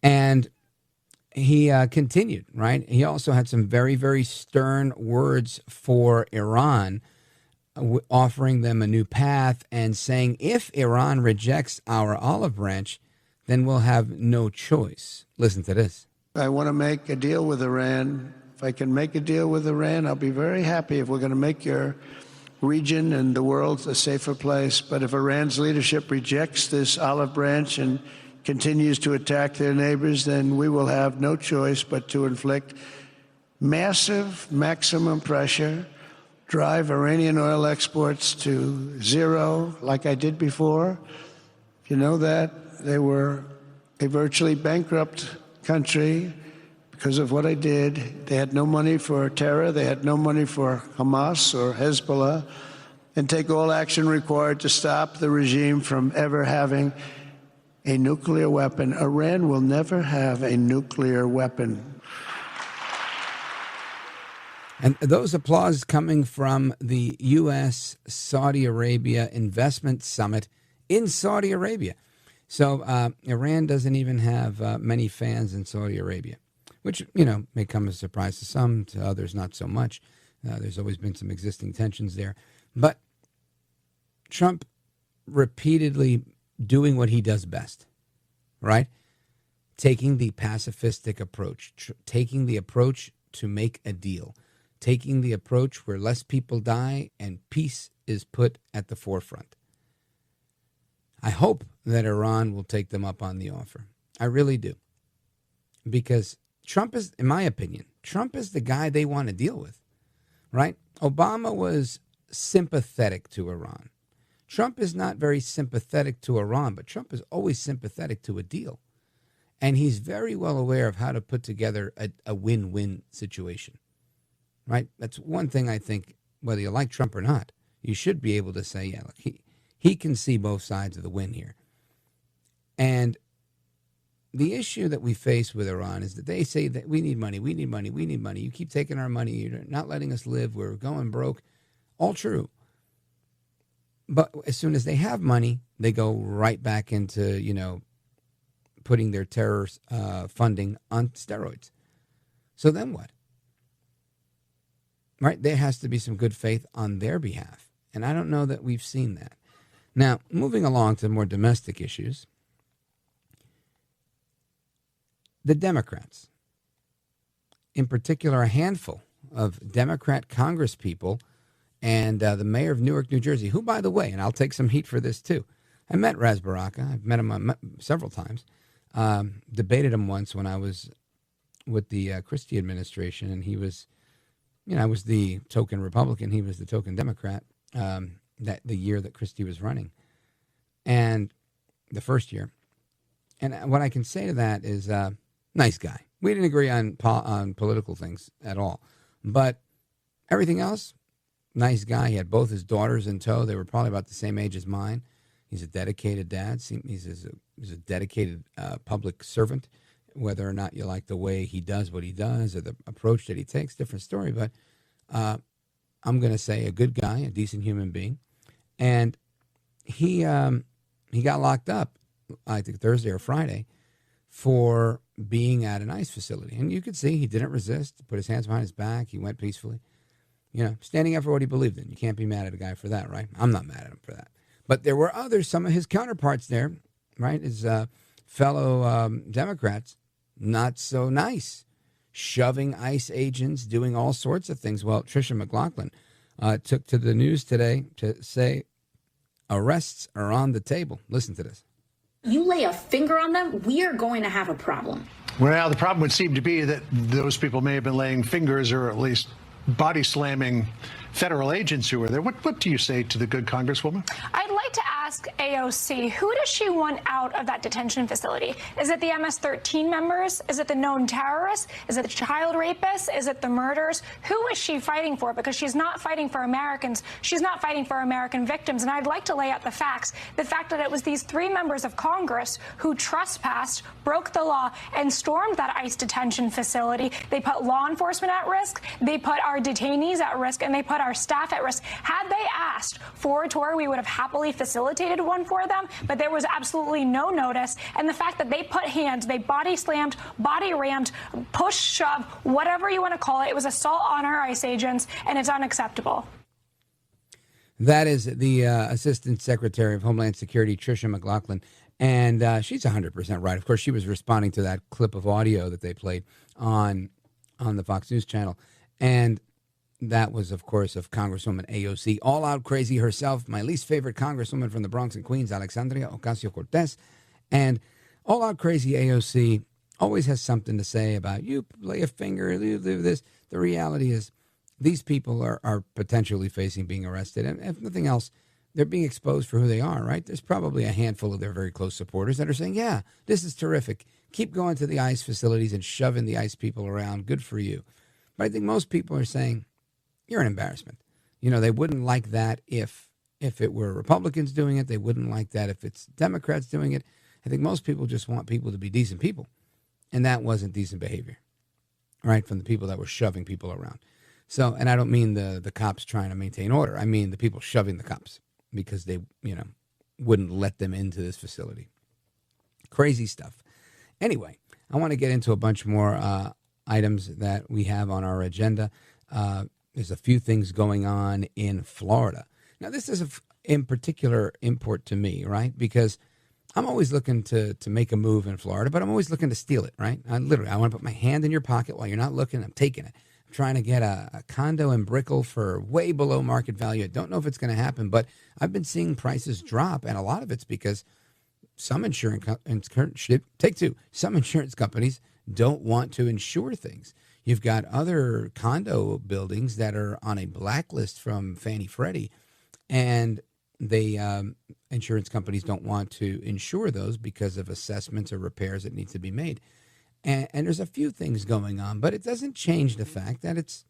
And he continued, right? He also had some very stern words for Iran, offering them a new path and saying, if Iran rejects our olive branch, then we'll have no choice. Listen to this. I want to make a deal with Iran. If I can make a deal with Iran, I'll be very happy if we're going to make your region and the world a safer place. But if Iran's leadership rejects this olive branch and continues to attack their neighbors, then we will have no choice but to inflict massive maximum pressure, drive Iranian oil exports to zero like I did before. You know that they were a virtually bankrupt country because of what I did. They had no money for terror. They had no money for Hamas or Hezbollah, and take all action required to stop the regime from ever having a nuclear weapon. Iran will never have a nuclear weapon. And those applause coming from the U.S.-Saudi Arabia Investment Summit in Saudi Arabia. So Iran doesn't even have many fans in Saudi Arabia, which, may come as a surprise to some, to others not so much. There's always been some existing tensions there. But Trump repeatedly doing what he does best, right? Taking the pacifistic approach, taking the approach to make a deal, taking the approach where less people die and peace is put at the forefront. I hope that Iran will take them up on the offer. I really do. Because Trump is, in my opinion, Trump is the guy they want to deal with. right? Obama was sympathetic to Iran. Trump is not very sympathetic to Iran, but Trump is always sympathetic to a deal. And he's very well aware of how to put together a win-win situation, right? That's one thing I think, whether you like Trump or not, you should be able to say, yeah, look, he can see both sides of the win here. And the issue that we face with Iran is that they say that we need money, we need money, we need money. You keep taking our money. You're not letting us live. We're going broke. All true. But as soon as they have money, they go right back into, putting their terror funding on steroids. So then what? Right? There has to be some good faith on their behalf. And I don't know that we've seen that. Now, moving along to more domestic issues, the Democrats, in particular, a handful of Democrat congresspeople and the mayor of Newark, New Jersey, who, by the way, and I'll take some heat for this too, I met Raz Baraka. I've met him several times. Debated him once when I was with the Christie administration, and he was, I was the token Republican. He was the token Democrat that the year that Christie was running, and the first year. And what I can say to that is, nice guy. We didn't agree on political things at all, but everything else, nice guy. He had both his daughters in tow. They were probably about the same age as mine. He's a dedicated dad. He's a dedicated public servant. Whether or not you like the way he does what he does or the approach that he takes, different story. But I'm going to say a good guy, a decent human being. And he got locked up, I think Thursday or Friday, for being at an ICE facility. And you could see he didn't resist, put his hands behind his back. He went peacefully, standing up for what he believed in. You can't be mad at a guy for that, right? I'm not mad at him for that. But there were others, some of his counterparts there, right? His fellow Democrats, not so nice, shoving ICE agents, doing all sorts of things. Well, Tricia McLaughlin took to the news today to say arrests are on the table. Listen to this. You lay a finger on them, we are going to have a problem. Well, the problem would seem to be that those people may have been laying fingers or at least body slamming federal agents who were there. What do you say to the good Congresswoman? I'd like to ask AOC, who does she want out of that detention facility? Is it the MS-13 members? Is it the known terrorists? Is it the child rapists? Is it the murderers? Who is she fighting for? Because she's not fighting for Americans. She's not fighting for American victims. And I'd like to lay out the facts. The fact that it was these 3 members of Congress who trespassed, broke the law, and stormed that ICE detention facility. They put law enforcement at risk. They put our detainees at risk, and they put our staff at risk. Had they asked for a tour, we would have happily facilitated one for them, but there was absolutely no notice. And the fact that they put hands, they body slammed, body rammed, push, shove, whatever you want to call it, it was assault on our ICE agents, and it's unacceptable. That is the Assistant Secretary of Homeland Security, Tricia McLaughlin, and she's 100% right. Of course, she was responding to that clip of audio that they played on the Fox News channel, and that was, of course, of Congresswoman AOC, all out crazy herself, my least favorite Congresswoman from the Bronx and Queens, Alexandria Ocasio-Cortez. And all out crazy AOC always has something to say about you lay a finger, you do this. The reality is these people are potentially facing being arrested. And if nothing else, they're being exposed for who they are, right? There's probably a handful of their very close supporters that are saying, yeah, this is terrific. Keep going to the ICE facilities and shoving the ICE people around. Good for you. But I think most people are saying, you're an embarrassment. They wouldn't like that if it were Republicans doing it. They wouldn't like that if it's Democrats doing it. I think most people just want people to be decent people. And that wasn't decent behavior, right, from the people that were shoving people around. So, and I don't mean the cops trying to maintain order. I mean the people shoving the cops because they, wouldn't let them into this facility. Crazy stuff. Anyway, I want to get into a bunch more items that we have on our agenda. There's a few things going on in Florida. Now, this is in particular import to me, right? Because I'm always looking to make a move in Florida, but I'm always looking to steal it, right? I want to put my hand in your pocket while you're not looking. I'm taking it. I'm trying to get a condo in Brickell for way below market value. I don't know if it's going to happen, but I've been seeing prices drop, and a lot of it's because some insurance companies don't want to insure things. You've got other condo buildings that are on a blacklist from Fannie Freddie, and they insurance companies don't want to insure those because of assessments or repairs that need to be made. And there's a few things going on, but it doesn't change the fact that it's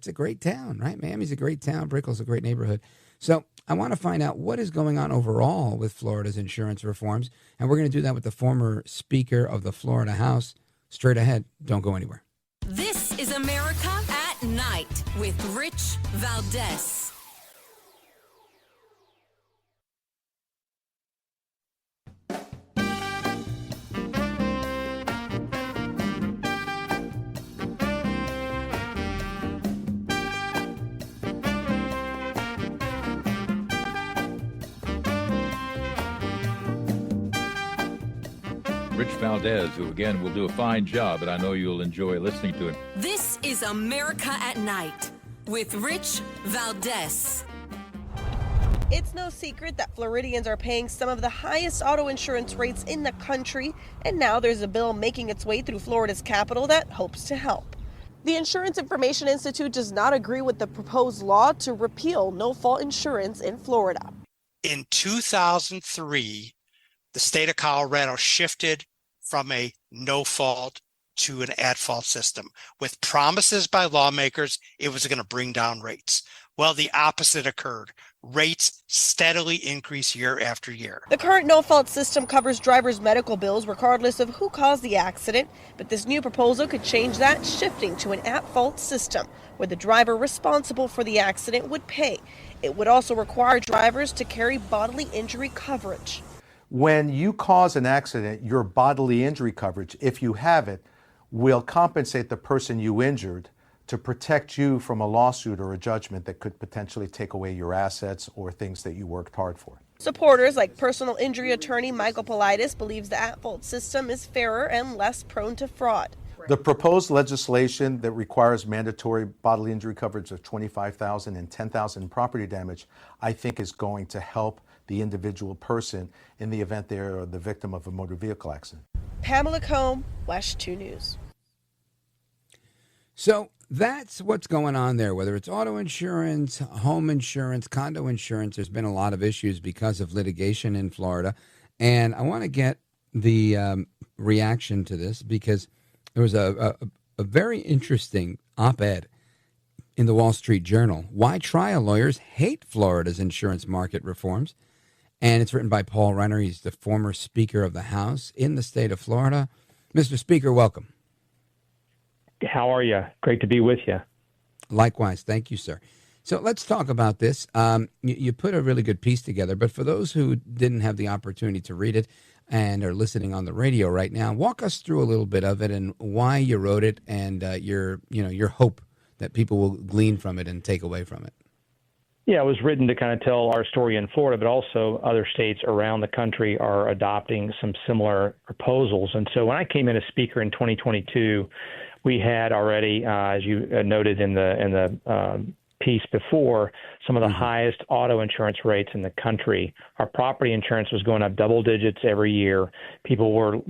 a great town, right? Miami's a great town. Brickell's a great neighborhood. So I want to find out what is going on overall with Florida's insurance reforms, and we're going to do that with the former Speaker of the Florida House. Straight ahead. Don't go anywhere. This is America at Night with Rich Valdez. Rich Valdez, who again will do a fine job, and I know you'll enjoy listening to it. This is America at Night with Rich Valdez. It's no secret that Floridians are paying some of the highest auto insurance rates in the country, and now there's a bill making its way through Florida's capital that hopes to help. The Insurance Information Institute does not agree with the proposed law to repeal no-fault insurance in Florida. In 2003, the state of Colorado shifted from a no-fault to an at-fault system. With promises by lawmakers, it was going to bring down rates. Well, the opposite occurred. Rates steadily increase year after year. The current no-fault system covers drivers' medical bills regardless of who caused the accident, but this new proposal could change that, shifting to an at-fault system where the driver responsible for the accident would pay. It would also require drivers to carry bodily injury coverage. When you cause an accident, your bodily injury coverage, if you have it, will compensate the person you injured to protect you from a lawsuit or a judgment that could potentially take away your assets or things that you worked hard for. Supporters like personal injury attorney Michael Politis believes the at-fault system is fairer and less prone to fraud. The proposed legislation that requires mandatory bodily injury coverage of $25,000 and $10,000 in property damage, I think is going to help the individual person in the event they are the victim of a motor vehicle accident. Pamela Combe, West 2 News. So that's what's going on there, whether it's auto insurance, home insurance, condo insurance. There's been a lot of issues because of litigation in Florida. And I want to get the reaction to this because there was a very interesting op-ed in the Wall Street Journal, Why Trial Lawyers Hate Florida's Insurance Market Reforms. And it's written by Paul Renner. He's the former Speaker of the House in the state of Florida. Mr. Speaker, welcome. How are you? Great to be with you. Likewise. Thank you, sir. So let's talk about this. You put a really good piece together, but for those who didn't have the opportunity to read it and are listening on the radio right now, walk us through a little bit of it and why you wrote it and your hope that people will glean from it and take away from it. Yeah, it was written to kind of tell our story in Florida, but also other states around the country are adopting some similar proposals. And so when I came in as Speaker in 2022, we had already, as you noted in the piece before, some of the highest auto insurance rates in the country. Our property insurance was going up double digits every year. People were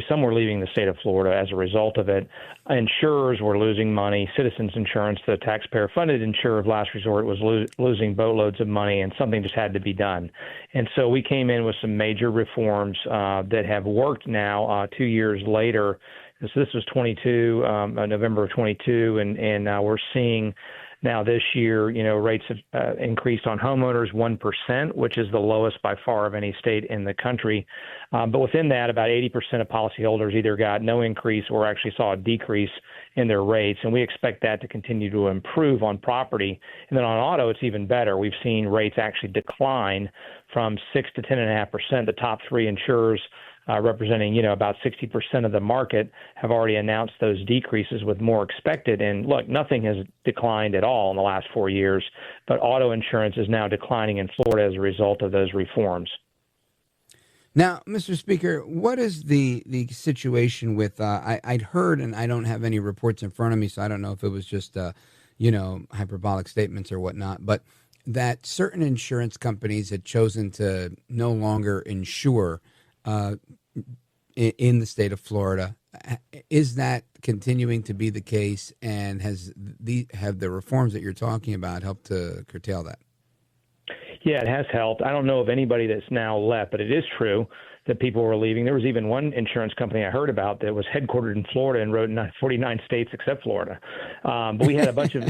some were leaving the state of Florida as a result of it. Insurers were losing money. Citizens Insurance, the taxpayer-funded insurer of last resort, was losing boatloads of money, and something just had to be done. And so we came in with some major reforms that have worked now 2 years later. So this was November of 22, and we're seeing now this year, rates have increased on homeowners 1%, which is the lowest by far of any state in the country. But within that, about 80% of policyholders either got no increase or actually saw a decrease in their rates. And we expect that to continue to improve on property. And then on auto, it's even better. We've seen rates actually decline from 6 to 10.5%. The top three insurers representing, about 60% of the market have already announced those decreases with more expected. And look, nothing has declined at all in the last 4 years, but auto insurance is now declining in Florida as a result of those reforms. Now, Mr. Speaker, what is the situation with, I'd heard, and I don't have any reports in front of me, so I don't know if it was just, hyperbolic statements or whatnot, but that certain insurance companies had chosen to no longer insure in the state of Florida. Is that continuing to be the case, and have the reforms that you're talking about helped to curtail that? Yeah, it has helped. I don't know of anybody that's now left, but it is true that people were leaving. There was even one insurance company I heard about that was headquartered in Florida and wrote in 49 states except Florida. But we had a bunch of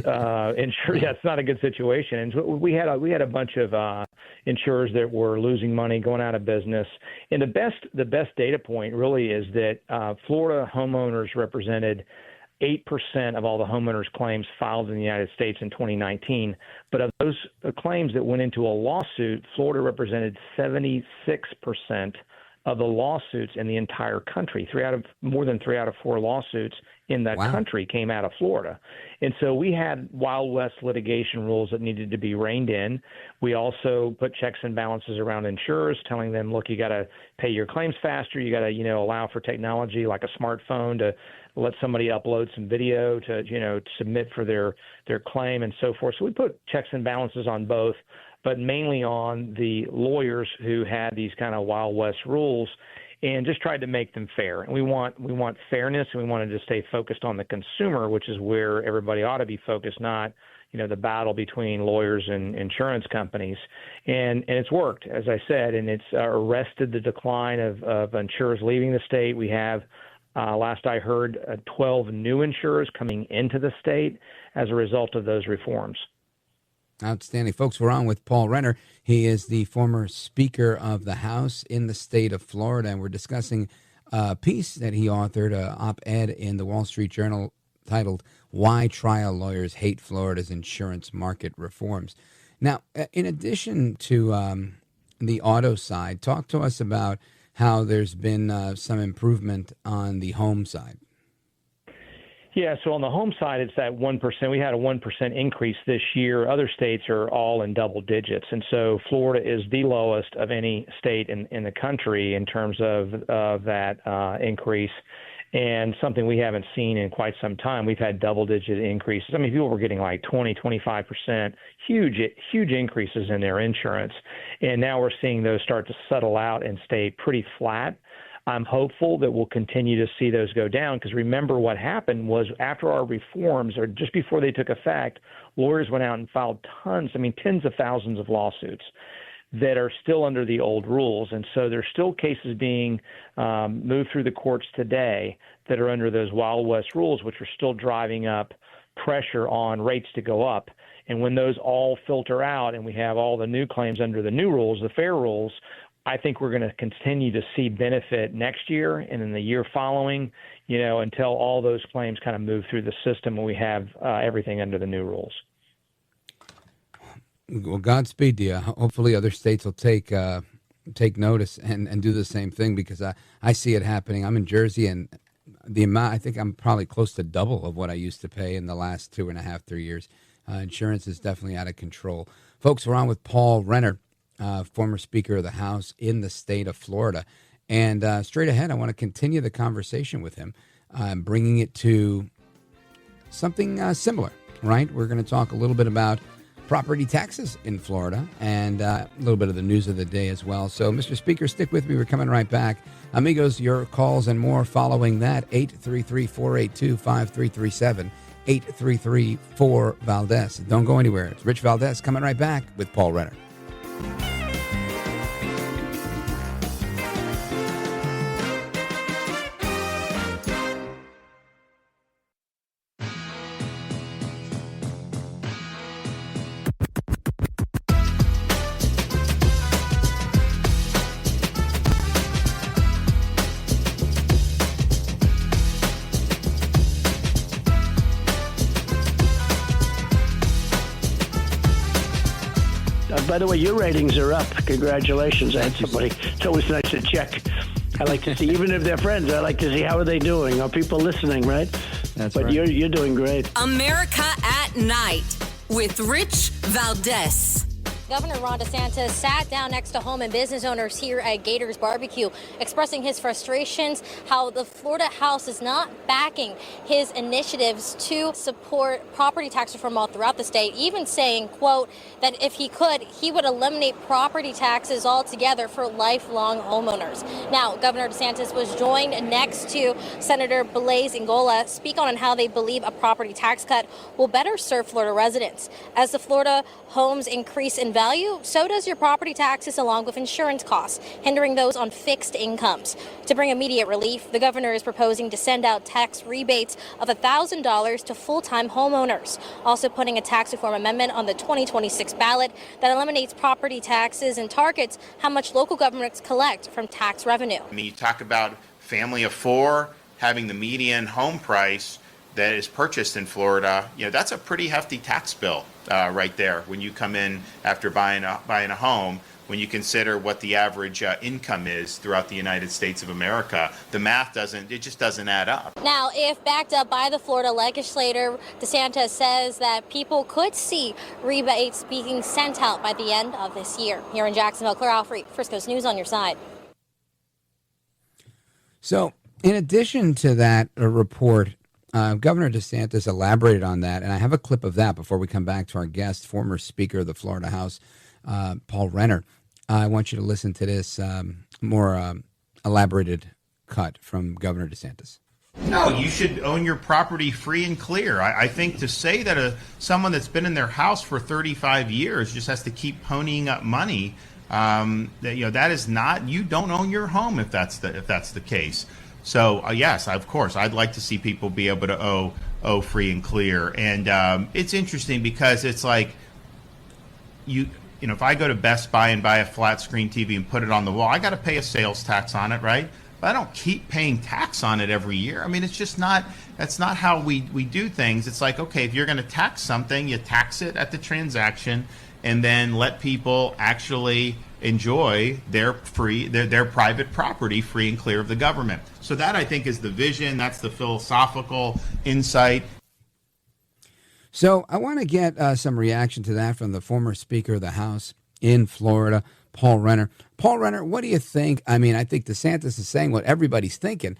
insurers. Yeah, it's not a good situation. And we had a bunch of insurers that were losing money, going out of business. And the best data point really is that Florida homeowners represented 8% of all the homeowners' claims filed in the United States in 2019. But of those claims that went into a lawsuit, Florida represented 76% of the lawsuits in the entire country. More than 3 out of 4 lawsuits in the country came out of Florida. And so we had Wild West litigation rules that needed to be reined in. We also put checks and balances around insurers, telling them, look, you got to pay your claims faster. You got to, allow for technology like a smartphone to let somebody upload some video to, submit for their claim and so forth. So we put checks and balances on both, but mainly on the lawyers who had these kind of Wild West rules, and just tried to make them fair. And we want fairness, and we wanted to stay focused on the consumer, which is where everybody ought to be focused, not the battle between lawyers and insurance companies. And it's worked, as I said, and it's arrested the decline of insurers leaving the state. We have, last I heard, 12 new insurers coming into the state as a result of those reforms. Outstanding. Folks, we're on with Paul Renner. He is the former Speaker of the House in the state of Florida, and we're discussing a piece that he authored, an op-ed in the Wall Street Journal titled, Why Trial Lawyers Hate Florida's Insurance Market Reforms. Now, in addition to the auto side, talk to us about how there's been some improvement on the home side. Yeah, so on the home side, it's that 1%. We had a 1% increase this year. Other states are all in double digits. And so Florida is the lowest of any state in the country in terms of that increase, and something we haven't seen in quite some time. We've had double-digit increases. I mean, people were getting like 20, 25%, huge increases in their insurance. And now we're seeing those start to settle out and stay pretty flat. I'm hopeful that we'll continue to see those go down, because remember what happened was after our reforms, or just before they took effect, lawyers went out and filed tens of thousands of lawsuits that are still under the old rules. And so there's still cases being moved through the courts today that are under those Wild West rules, which are still driving up pressure on rates to go up. And when those all filter out and we have all the new claims under the new rules, the fair rules, I think we're going to continue to see benefit next year and in the year following, until all those claims kind of move through the system and we have everything under the new rules. Well, Godspeed to you. Hopefully other states will take notice and do the same thing, because I see it happening. I'm in Jersey, and the amount, I think I'm probably close to double of what I used to pay in the last 2.5, 3 years. Insurance is definitely out of control. Folks, we're on with Paul Renner, former Speaker of the House in the state of Florida. And straight ahead, I want to continue the conversation with him, bringing it to something similar, right? We're going to talk a little bit about property taxes in Florida and a little bit of the news of the day as well. So, Mr. Speaker, stick with me. We're coming right back. Amigos, your calls and more following that. 833-482-5337. 833-4-VALDEZ. Don't go anywhere. It's Rich Valdez coming right back with Paul Renner. By the way, your ratings are up. Congratulations. I had somebody. It's always nice to check. I like to see, even if they're friends, I like to see how are they doing. Are people listening, right? That's right. But you're doing great. America at Night with Rich Valdez. Governor Ron DeSantis sat down next to home and business owners here at Gators Barbecue, expressing his frustrations how the Florida House is not backing his initiatives to support property tax reform all throughout the state, even saying, quote, that if he could, he would eliminate property taxes altogether for lifelong homeowners. Now, Governor DeSantis was joined next to Senator Blaise Ngola, speak on how they believe a property tax cut will better serve Florida residents. As the Florida homes increase in value, so does your property taxes along with insurance costs, hindering those on fixed incomes. To bring immediate relief, the governor is proposing to send out tax rebates of $1,000 to full-time homeowners, also putting a tax reform amendment on the 2026 ballot that eliminates property taxes and targets how much local governments collect from tax revenue. I mean, you talk about family of four having the median home price that is purchased in Florida, that's a pretty hefty tax bill right there when you come in after buying a home. When you consider what the average income is throughout the United States of America, the math just doesn't add up. Now, if backed up by the Florida legislator, DeSantis says that people could see rebates being sent out by the end of this year. Here in Jacksonville, Claire Alfrey, Frisco's News on your side. So, in addition to that report, Governor DeSantis elaborated on that, and I have a clip of that before we come back to our guest, former Speaker of the Florida House, Paul Renner. I want you to listen to this more elaborated cut from Governor DeSantis. No, you should own your property free and clear. I think to say that someone that's been in their house for 35 years just has to keep ponying up money, that is not. You don't own your home if that's the case. So yes, of course, I'd like to see people be able to owe free and clear. And it's interesting because it's like if I go to Best Buy and buy a flat screen TV and put it on the wall, I got to pay a sales tax on it, right? But I don't keep paying tax on it every year. I mean, it's just that's not how we do things. It's like, okay, if you're going to tax something, you tax it at the transaction and then let people actually enjoy their private property free and clear of the government. So that, I think, is the vision. That's the philosophical insight. So I want to get some reaction to that from the former Speaker of the House in Florida, Paul Renner. Paul Renner, what do you think? I mean, I think DeSantis is saying what everybody's thinking.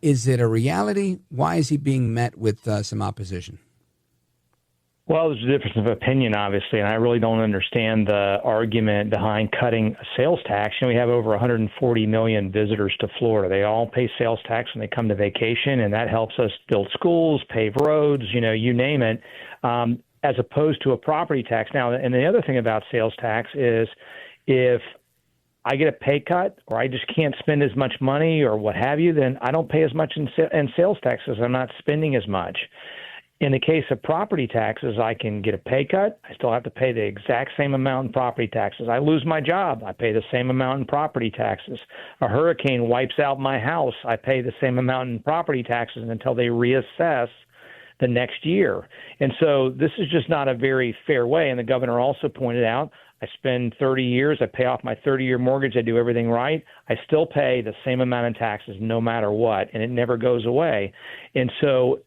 Is it a reality? Why is he being met with some opposition? Well, there's a difference of opinion, obviously, and I really don't understand the argument behind cutting a sales tax. We have over 140 million visitors to Florida. They all pay sales tax when they come to vacation, and that helps us build schools, pave roads, you name it, as opposed to a property tax. Now, and the other thing about sales tax is if I get a pay cut or I just can't spend as much money or what have you, then I don't pay as much in sales taxes. I'm not spending as much. In the case of property taxes, I can get a pay cut. I still have to pay the exact same amount in property taxes. I lose my job. I pay the same amount in property taxes. A hurricane wipes out my house. I pay the same amount in property taxes until they reassess the next year. And so this is just not a very fair way. And the governor also pointed out, I spend 30 years, I pay off my 30-year mortgage, I do everything right. I still pay the same amount in taxes no matter what, and it never goes away. And so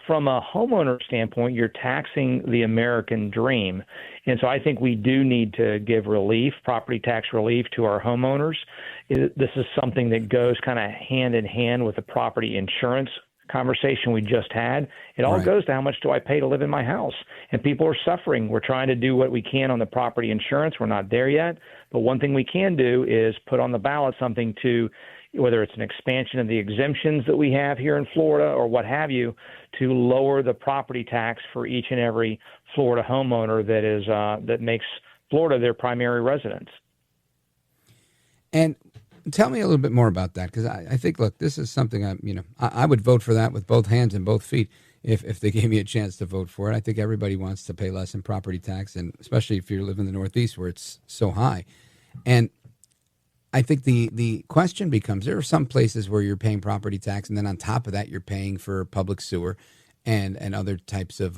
from a homeowner standpoint, you're taxing the American dream. And so I think we do need to give relief, property tax relief to our homeowners. This is something that goes kind of hand in hand with the property insurance conversation we just had. It all goes to how much do I pay to live in my house? And people are suffering. We're trying to do what we can on the property insurance. We're not there yet. But one thing we can do is put on the ballot something to, whether it's an expansion of the exemptions that we have here in Florida or what have you, to lower the property tax for each and every Florida homeowner that makes Florida their primary residence. And tell me a little bit more about that, because I think, look, this is something I would vote for that with both hands and both feet if they gave me a chance to vote for it. I think everybody wants to pay less in property tax, and especially if you live in the Northeast where it's so high. And I think the question becomes, there are some places where you're paying property tax, and then on top of that, you're paying for public sewer and other types of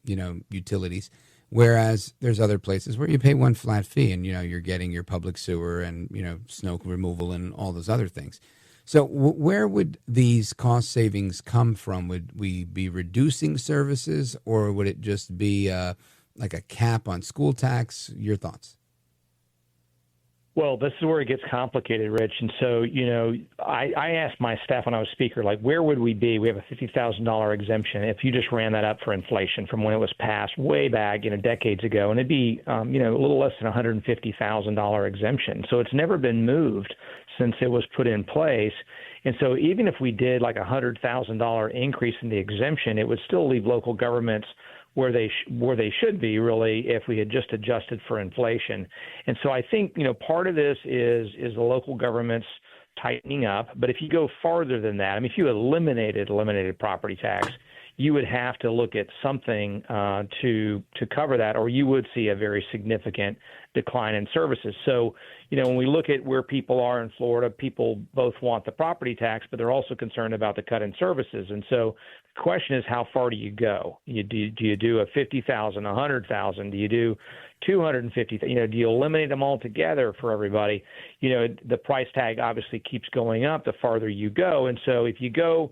utilities. Whereas there's other places where you pay one flat fee and, you're getting your public sewer and, snow removal and all those other things. So where would these cost savings come from? Would we be reducing services, or would it just be like a cap on school tax? Your thoughts? Well, this is where it gets complicated, Rich. And so, I asked my staff when I was speaker, like, where would we be? We have a $50,000 exemption if you just ran that up for inflation from when it was passed way back, decades ago. And it'd be, a little less than $150,000 exemption. So it's never been moved since it was put in place. And so even if we did like a $100,000 increase in the exemption, it would still leave local governments where they should be, really, if we had just adjusted for inflation. And so I think, part of this is the local governments tightening up. But if you go farther than that, if you eliminated property tax, you would have to look at something to cover that, or you would see a very significant decline in services. So, when we look at where people are in Florida, people both want the property tax, but they're also concerned about the cut in services. And so the question is, how far do you go? Do you do a 50,000, 100,000? Do you do 250? Do you eliminate them all together for everybody? The price tag obviously keeps going up the farther you go. And so if you go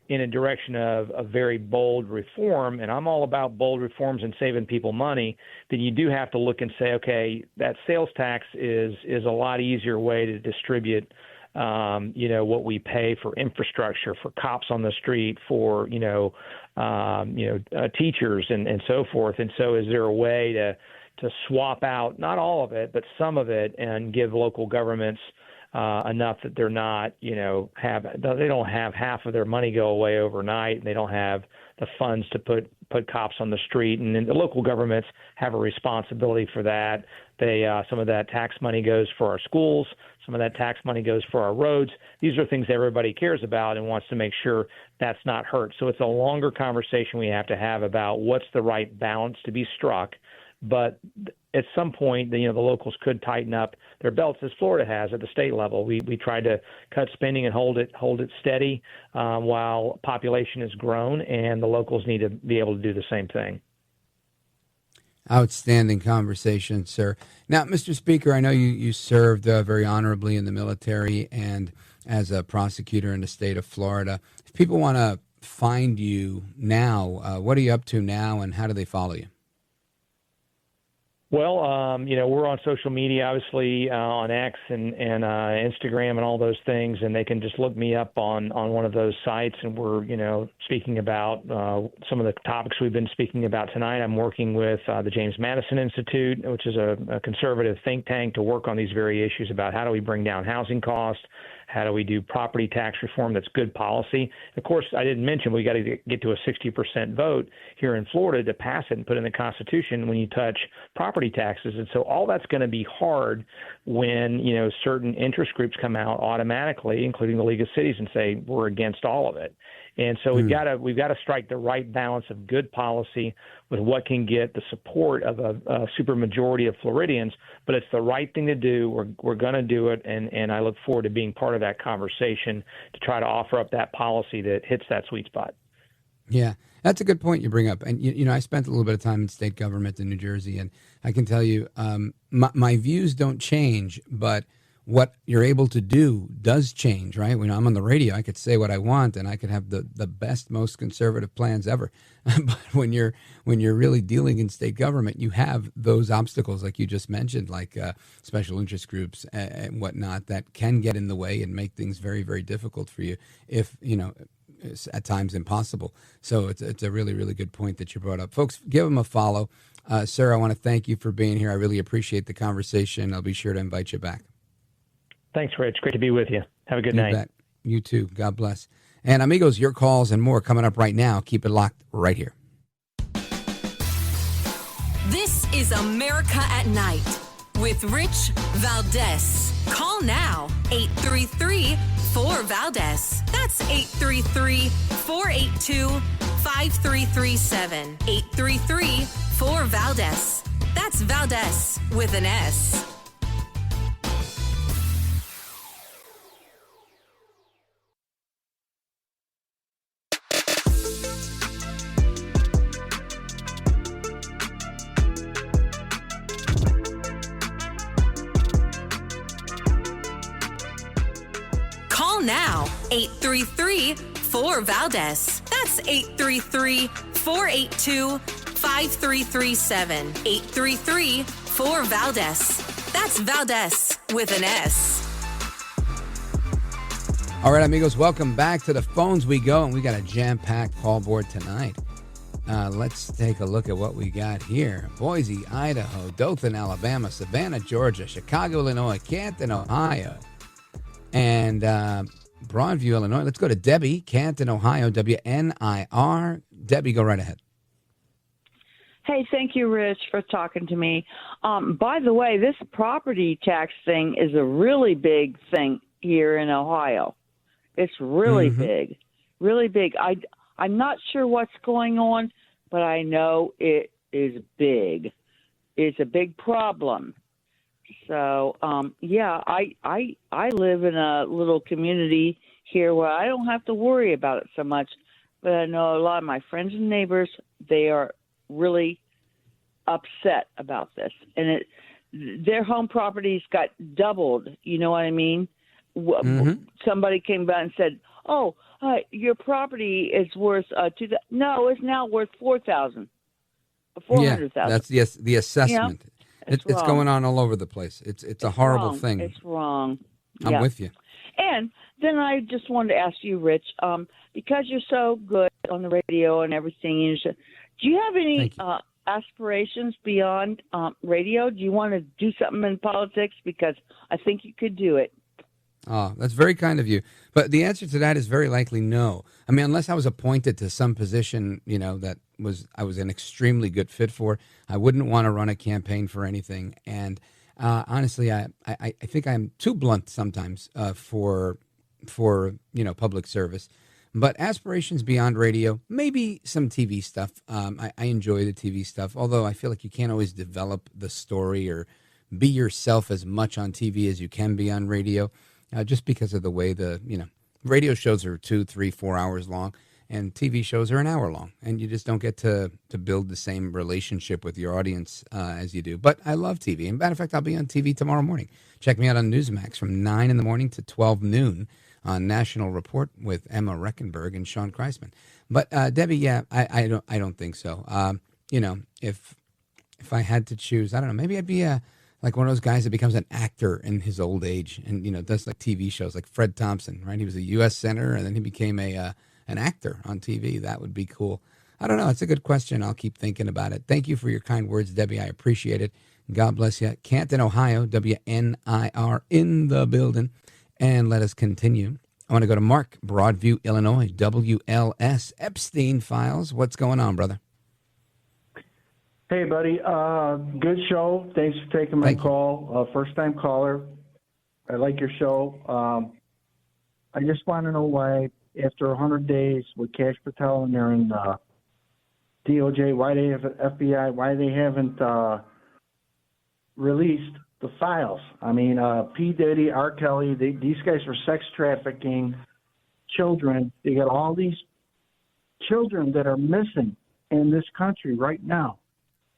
in a direction of a very bold reform, and I'm all about bold reforms and saving people money, then you do have to look and say, okay, that sales tax is a lot easier way to distribute, what we pay for infrastructure, for cops on the street, for, teachers and so forth. And so is there a way to swap out, not all of it, but some of it, and give local governments enough that they're not, they don't have half of their money go away overnight, and they don't have the funds to put cops on the street. And then the local governments have a responsibility for that. Some of that tax money goes for our schools. Some of that tax money goes for our roads. These are things everybody cares about and wants to make sure that's not hurt. So it's a longer conversation we have to have about what's the right balance to be struck. But at some point, the locals could tighten up their belts, as Florida has at the state level. We tried to cut spending and hold it steady while population has grown, and the locals need to be able to do the same thing. Outstanding conversation, sir. Now, Mr. Speaker, I know you served very honorably in the military and as a prosecutor in the state of Florida. If people want to find you now, what are you up to now, and how do they follow you? Well, we're on social media, obviously, on X and Instagram and all those things, and they can just look me up on one of those sites, and we're, speaking about some of the topics we've been speaking about tonight. I'm working with the James Madison Institute, which is a conservative think tank, to work on these very issues about how do we bring down housing costs, how do we do property tax reform that's good policy. Of course, I didn't mention we got to get to a 60% vote here in Florida to pass it and put it in the Constitution when you touch property taxes. And so all that's going to be hard when, certain interest groups come out automatically, including the League of Cities, and say we're against all of it. And so we've got to strike the right balance of good policy with what can get the support of a supermajority of Floridians. But it's the right thing to do. We're going to do it, and I look forward to being part of that conversation to try to offer up that policy that hits that sweet spot. Yeah, that's a good point you bring up. And, I spent a little bit of time in state government in New Jersey, and I can tell you my views don't change, but what you're able to do does change, right? When I'm on the radio, I could say what I want, and I could have the best, most conservative plans ever. But when you're really dealing in state government, you have those obstacles, like you just mentioned, like special interest groups and whatnot, that can get in the way and make things very, very difficult for you, if it's at times impossible. So it's a really, really good point that you brought up. Folks, give them a follow. Sir, I want to thank you for being here. I really appreciate the conversation. I'll be sure to invite you back. Thanks, Rich. Great to be with you. Have a good night. Bet. You too. God bless. And amigos, your calls and more coming up right now. Keep it locked right here. This is America at Night with Rich Valdez. Call now, 833-4-VALDEZ. That's 833-482-5337. 833-4-VALDEZ. That's Valdez with an S. Now, 833-4-VALDEZ. That's 833-482-5337. 5337 833 4Valdez. That's Valdez with an S. All right, amigos, welcome back to the phones we go, and we got a jam-packed call board tonight. Let's take a look at what we got here. Boise, Idaho, Dothan, Alabama, Savannah, Georgia, Chicago, Illinois, Canton, Ohio, and Broadview, Illinois. Let's go to Debbie, Canton, Ohio, WNIR. Debbie, go right ahead. Hey, thank you, Rich, for talking to me. By the way, this property tax thing is a really big thing here in Ohio. It's really big, really big. I'm not sure what's going on, but I know it is big. It's a big problem. So, yeah, I live in a little community here where I don't have to worry about it so much, but I know a lot of my friends and neighbors, they are really upset about this. And their home properties got doubled, you know what I mean? Somebody came by and said, "Oh, your property is worth $2,000." No, it's now worth $4,000, $400,000. Yeah, that's the assessment. Yeah, it's going on all over the place. It's a horrible thing. It's wrong. I'm with you. And then I just wanted to ask you, Rich, because you're so good on the radio and everything, do you have any aspirations beyond radio? Do you want to do something in politics? Because I think you could do it. Oh, that's very kind of you. But the answer to that is very likely no. I mean, unless I was appointed to some position, that I was an extremely good fit for, I wouldn't want to run a campaign for anything. And honestly, I think I'm too blunt sometimes for public service. But aspirations beyond radio, maybe some TV stuff. I enjoy the TV stuff, although I feel like you can't always develop the story or be yourself as much on TV as you can be on radio. Just because of the way radio shows are 2, 3, 4 hours long, and TV shows are an hour long, and you just don't get to build the same relationship with your audience as you do. But I love TV. And matter of fact, I'll be on TV tomorrow morning. Check me out on Newsmax from 9 in the morning to 12 noon on National Report with Emma Reckenberg and Sean Kreisman. But Debbie, yeah, I don't think so. If I had to choose, I don't know, maybe I'd be like one of those guys that becomes an actor in his old age and, does like TV shows like Fred Thompson, right? He was a U.S. Senator and then he became an actor on TV. That would be cool. I don't know. It's a good question. I'll keep thinking about it. Thank you for your kind words, Debbie. I appreciate it. God bless you. Canton, Ohio, WNIR in the building. And let us continue. I want to go to Mark, Broadview, Illinois, WLS, Epstein Files. What's going on, brother? Hey, buddy. Good show. Thanks for taking my call. First-time caller. I like your show. I just want to know why, after 100 days with Cash Patel and they're in DOJ, why they have FBI, why they haven't released the files. I mean, P. Diddy, R. Kelly, these guys are sex trafficking children. They got all these children that are missing in this country right now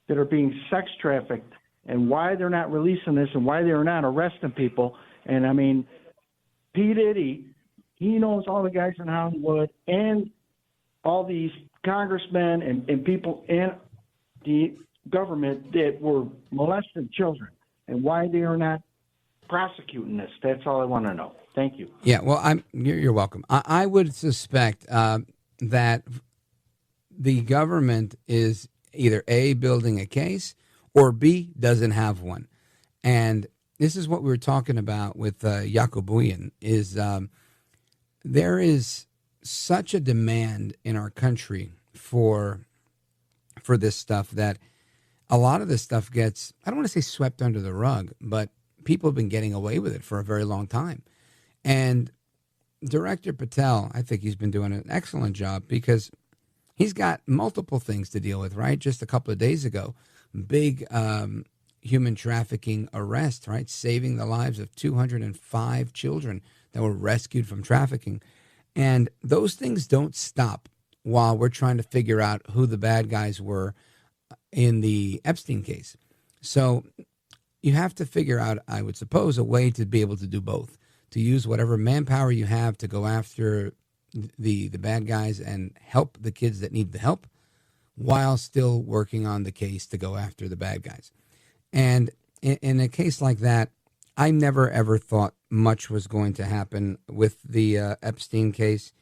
that are being sex trafficked, and why they're not releasing this and why they're not arresting people. And, I mean, P. Diddy, he knows all the guys in Hollywood and all these congressmen and people in the government that were molesting children, and why they are not prosecuting this. That's all I want to know. Thank you. Yeah, well, you're welcome. I would suspect that the government is either A, building a case, or B, doesn't have one. And this is what we were talking about with Jaco Booyens, is there is such a demand in our country for this stuff that a lot of this stuff gets, I don't want to say swept under the rug, but people have been getting away with it for a very long time. And Director Patel, I think he's been doing an excellent job because he's got multiple things to deal with, right? Just a couple of days ago, big human trafficking arrest, right? Saving the lives of 205 children that were rescued from trafficking. And those things don't stop while we're trying to figure out who the bad guys were in the Epstein case. So you have to figure out, I would suppose, a way to be able to do both, to use whatever manpower you have to go after the bad guys and help the kids that need the help, while still working on the case to go after the bad guys. And in a case like that, I never ever thought much was going to happen with the Epstein case.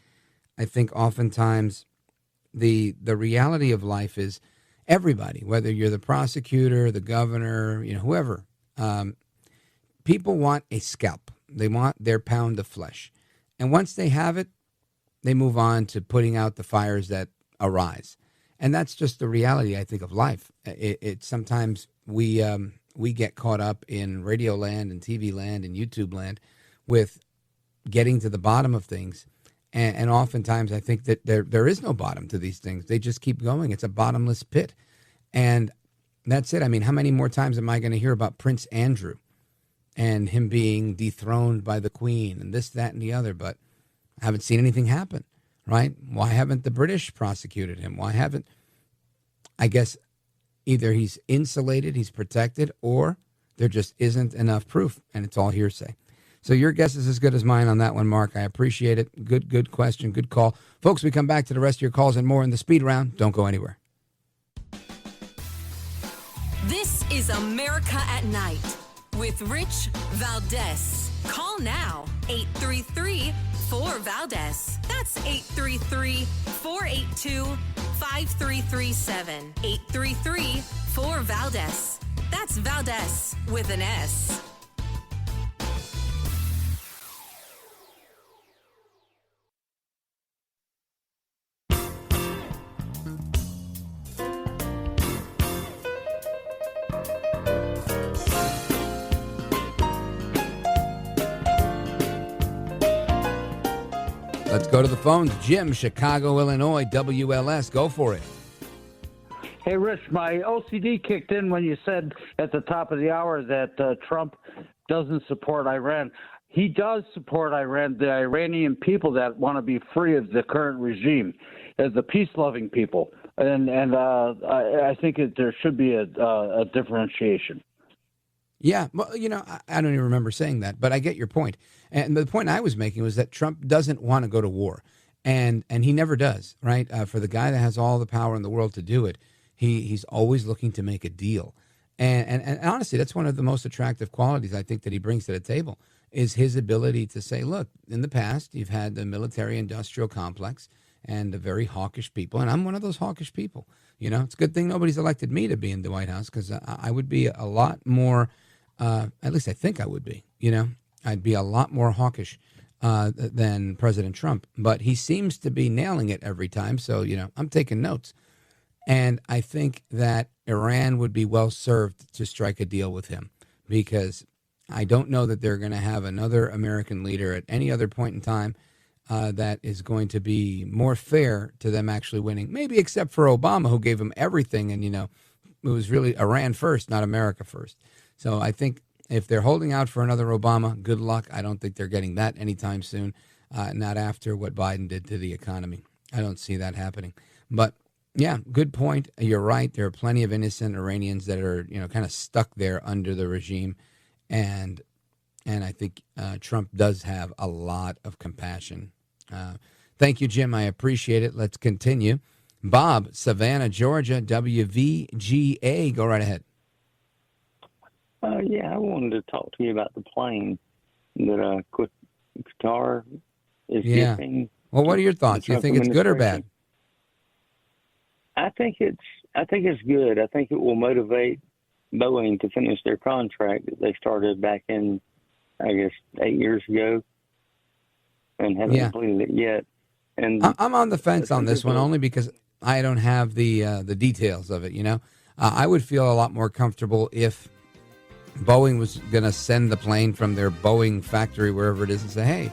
I think oftentimes the reality of life is everybody, whether you're the prosecutor, the governor, whoever, people want a scalp. They want their pound of flesh. And once they have it, they move on to putting out the fires that arise. And that's just the reality, I think, of life. It sometimes we get caught up in radio land and TV land and YouTube land with getting to the bottom of things. And oftentimes I think that there is no bottom to these things. They just keep going. It's a bottomless pit. And that's it. I mean, how many more times am I going to hear about Prince Andrew and him being dethroned by the Queen and this, that, and the other? But I haven't seen anything happen, right? Why haven't the British prosecuted him? Why haven't, I guess, either he's insulated, he's protected, or there just isn't enough proof, and it's all hearsay. So your guess is as good as mine on that one, Mark. I appreciate it. Good question, good call. Folks, we come back to the rest of your calls and more in the speed round. Don't go anywhere. This is America at Night with Rich Valdez. Call now, 833-4-VALDEZ. That's 833-482-5337. 833-4-VALDEZ. That's Valdez with an S. Let's go to the phones. Jim, Chicago, Illinois, WLS. Go for it. Hey, Rich, my OCD kicked in when you said at the top of the hour that Trump doesn't support Iran. He does support Iran, the Iranian people that want to be free of the current regime, the peace-loving people. And I think there should be a differentiation. Yeah, well, I don't even remember saying that, but I get your point. And the point I was making was that Trump doesn't want to go to war, and he never does, right? For the guy that has all the power in the world to do it, he's always looking to make a deal. And honestly, that's one of the most attractive qualities I think that he brings to the table is his ability to say, look, in the past, you've had the military-industrial complex and the very hawkish people, and I'm one of those hawkish people. It's a good thing nobody's elected me to be in the White House because I would be a lot more... at least I think I would be, I'd be a lot more hawkish than President Trump, but he seems to be nailing it every time. So, I'm taking notes. And I think that Iran would be well served to strike a deal with him because I don't know that they're going to have another American leader at any other point in time that is going to be more fair to them actually winning, maybe except for Obama, who gave them everything. And, it was really Iran first, not America first. So I think if they're holding out for another Obama, good luck. I don't think they're getting that anytime soon, not after what Biden did to the economy. I don't see that happening. But, yeah, good point. You're right. There are plenty of innocent Iranians that are, kind of stuck there under the regime. And I think Trump does have a lot of compassion. Thank you, Jim. I appreciate it. Let's continue. Bob, Savannah, Georgia, WVGA. Go right ahead. Yeah, I wanted to talk to you about the plane that Qatar is gifting. Well, what are your thoughts? Do you think it's good or bad? I think it's good. I think it will motivate Boeing to finish their contract that they started back in, I guess, 8 years ago, and haven't completed it yet. And I'm on the fence on this one only because I don't have the details of it. I would feel a lot more comfortable if Boeing was going to send the plane from their Boeing factory, wherever it is, and say, hey,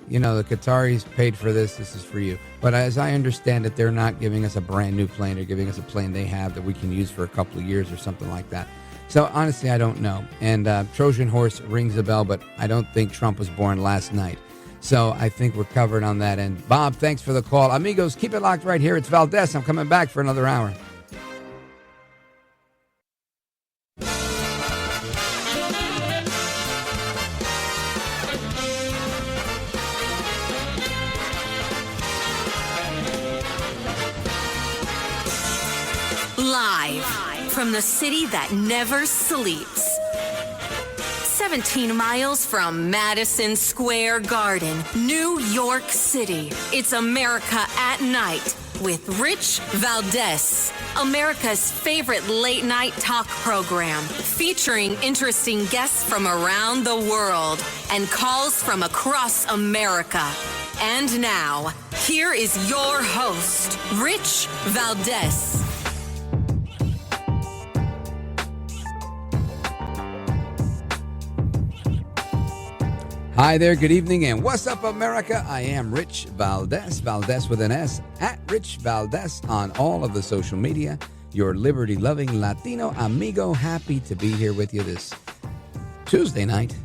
the Qataris paid for this. This is for you. But as I understand it, they're not giving us a brand new plane. They're giving us a plane they have that we can use for a couple of years or something like that. So honestly, I don't know. And Trojan horse rings a bell, but I don't think Trump was born last night. So I think we're covered on that end. Bob, thanks for the call. Amigos, keep it locked right here. It's Valdez. I'm coming back for another hour. Live from the city that never sleeps. 17 miles from Madison Square Garden, New York City. It's America at Night with Rich Valdez, America's favorite late night talk program, featuring interesting guests from around the world and calls from across America. And now, here is your host, Rich Valdez. Hi there, good evening, and what's up, America? I am Rich Valdez, Valdez with an S, at Rich Valdez on all of the social media. Your liberty-loving Latino amigo, happy to be here with you this Tuesday night.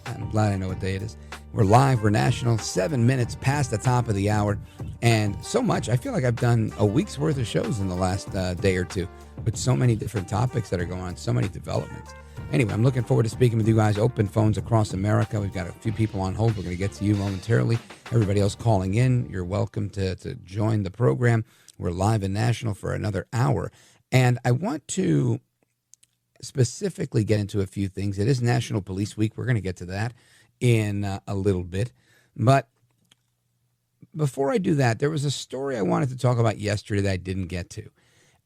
I'm glad I know what day it is. We're live, we're national, 7 minutes past the top of the hour, and so much. I feel like I've done a week's worth of shows in the last day or two, with so many different topics that are going on, so many developments. Anyway, I'm looking forward to speaking with you guys. Open phones across America. We've got a few people on hold. We're going to get to you momentarily. Everybody else calling in, you're welcome to join the program. We're live and national for another hour. And I want to specifically get into a few things. It is National Police Week. We're going to get to that in a little bit. But before I do that, there was a story I wanted to talk about yesterday that I didn't get to.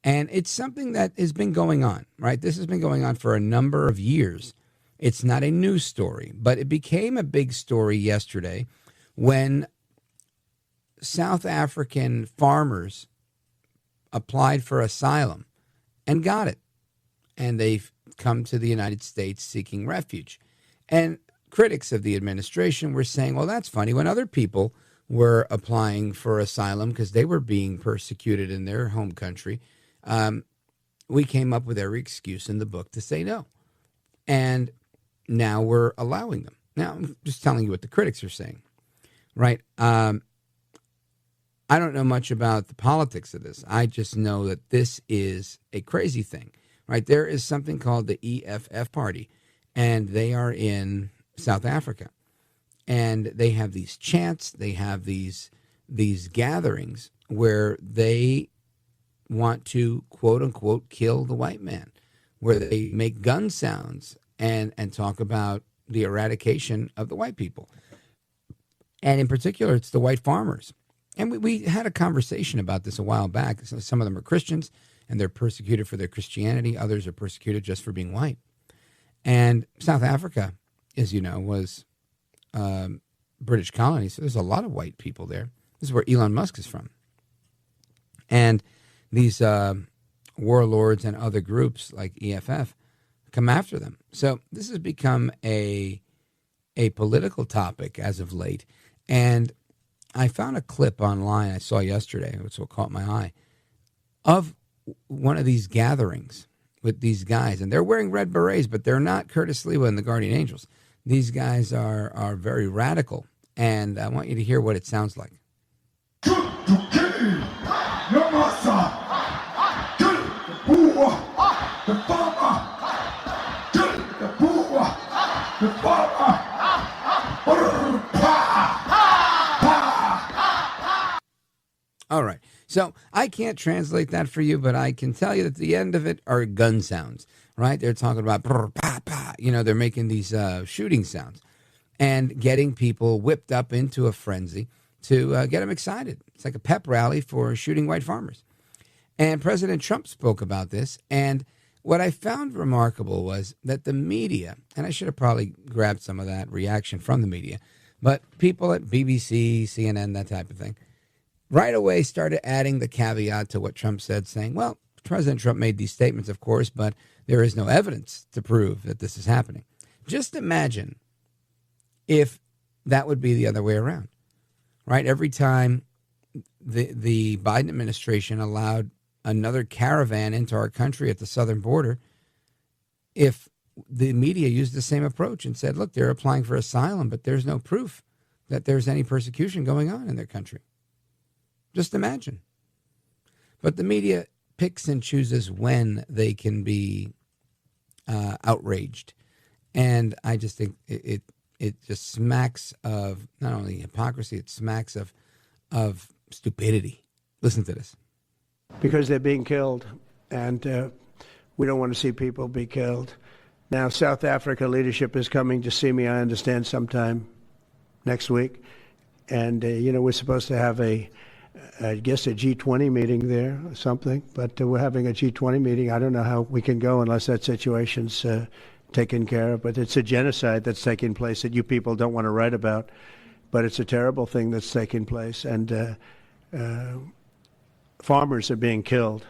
And it's something that has been going on, right? This has been going on for a number of years. It's not a news story, but it became a big story yesterday when South African farmers applied for asylum and got it. And they've come to the United States seeking refuge. And critics of the administration were saying, well, that's funny. When other people were applying for asylum because they were being persecuted in their home country, we came up with every excuse in the book to say no. And now we're allowing them. Now, I'm just telling you what the critics are saying, right? I don't know much about the politics of this. I just know that this is a crazy thing, right? There is something called the EFF Party, and they are in South Africa. And they have these chants, they have these gatherings where they want to, quote unquote, kill the white man, where they make gun sounds and talk about the eradication of the white people. And in particular, it's the white farmers. And we had a conversation about this a while back. Some of them are Christians and they're persecuted for their Christianity. Others are persecuted just for being white. And South Africa, as you know, was British colony. So there's a lot of white people there. This is where Elon Musk is from. And these warlords and other groups like EFF come after them. So this has become a political topic as of late. And I found a clip online I saw yesterday, which what caught my eye, of one of these gatherings with these guys. And they're wearing red berets, but they're not Curtis Lewa and the Guardian Angels. These guys are very radical. And I want you to hear what it sounds like. All right. So I can't translate that for you, but I can tell you that the end of it are gun sounds, right? They're talking about, they're making these shooting sounds and getting people whipped up into a frenzy to get them excited. It's like a pep rally for shooting white farmers. And President Trump spoke about this. And what I found remarkable was that the media, and I should have probably grabbed some of that reaction from the media, but people at BBC, CNN, that type of thing, right away started adding the caveat to what Trump said, saying, well, President Trump made these statements, of course, but there is no evidence to prove that this is happening. Just imagine if that would be the other way around, right? Every time the Biden administration allowed another caravan into our country at the southern border, if the media used the same approach and said, look, they're applying for asylum, but there's no proof that there's any persecution going on in their country. Just imagine. But the media picks and chooses when they can be outraged. And I just think it just smacks of not only hypocrisy, it smacks of stupidity. Listen to this. Because they're being killed. and we don't want to see people be killed. Now, South Africa leadership is coming to see me, I understand, sometime next week. And, we're supposed to have I guess a G20 meeting there or something, but we're having a G20 meeting. I don't know how we can go unless that situation's taken care of. But it's a genocide that's taking place that you people don't want to write about. But it's a terrible thing that's taking place. And farmers are being killed.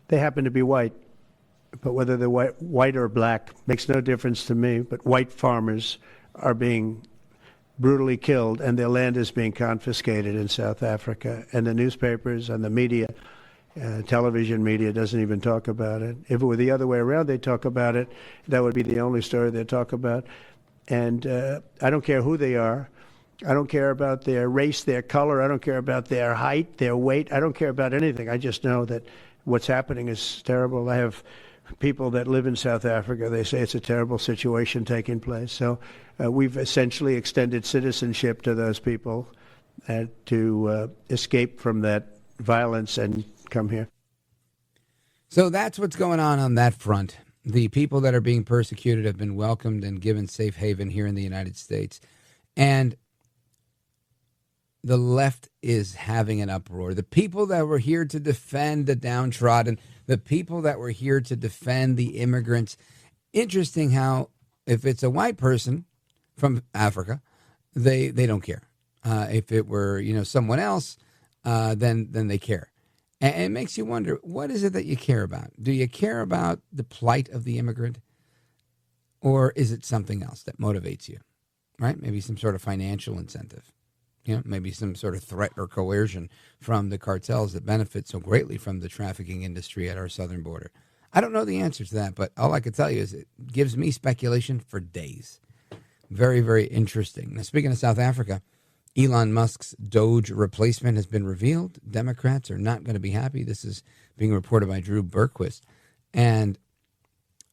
They happen to be white. But whether they're white or black makes no difference to me. But white farmers are being brutally killed, and their land is being confiscated in South Africa. And the newspapers and the media, television media, doesn't even talk about it. If it were the other way around, they'd talk about it. That would be the only story they'd talk about. And I don't care who they are. I don't care about their race, their color. I don't care about their height, their weight. I don't care about anything. I just know that what's happening is terrible. I have people that live in South Africa. They say it's a terrible situation taking place. So we've essentially extended citizenship to those people to escape from that violence and come here. So that's what's going on that front. The people that are being persecuted have been welcomed and given safe haven here in the United States. And the left is having an uproar. The people that were here to defend the downtrodden, the people that were here to defend the immigrants. Interesting how if it's a white person from Africa, they don't care. If it were, someone else, then they care. And it makes you wonder, what is it that you care about? Do you care about the plight of the immigrant? Or is it something else that motivates you, right? Maybe some sort of financial incentive. Maybe some sort of threat or coercion from the cartels that benefit so greatly from the trafficking industry at our southern border. I don't know the answer to that, but all I can tell you is it gives me speculation for days. Very, very interesting. Now, speaking of South Africa, Elon Musk's Doge replacement has been revealed. Democrats are not going to be happy. This is being reported by Drew Berquist. And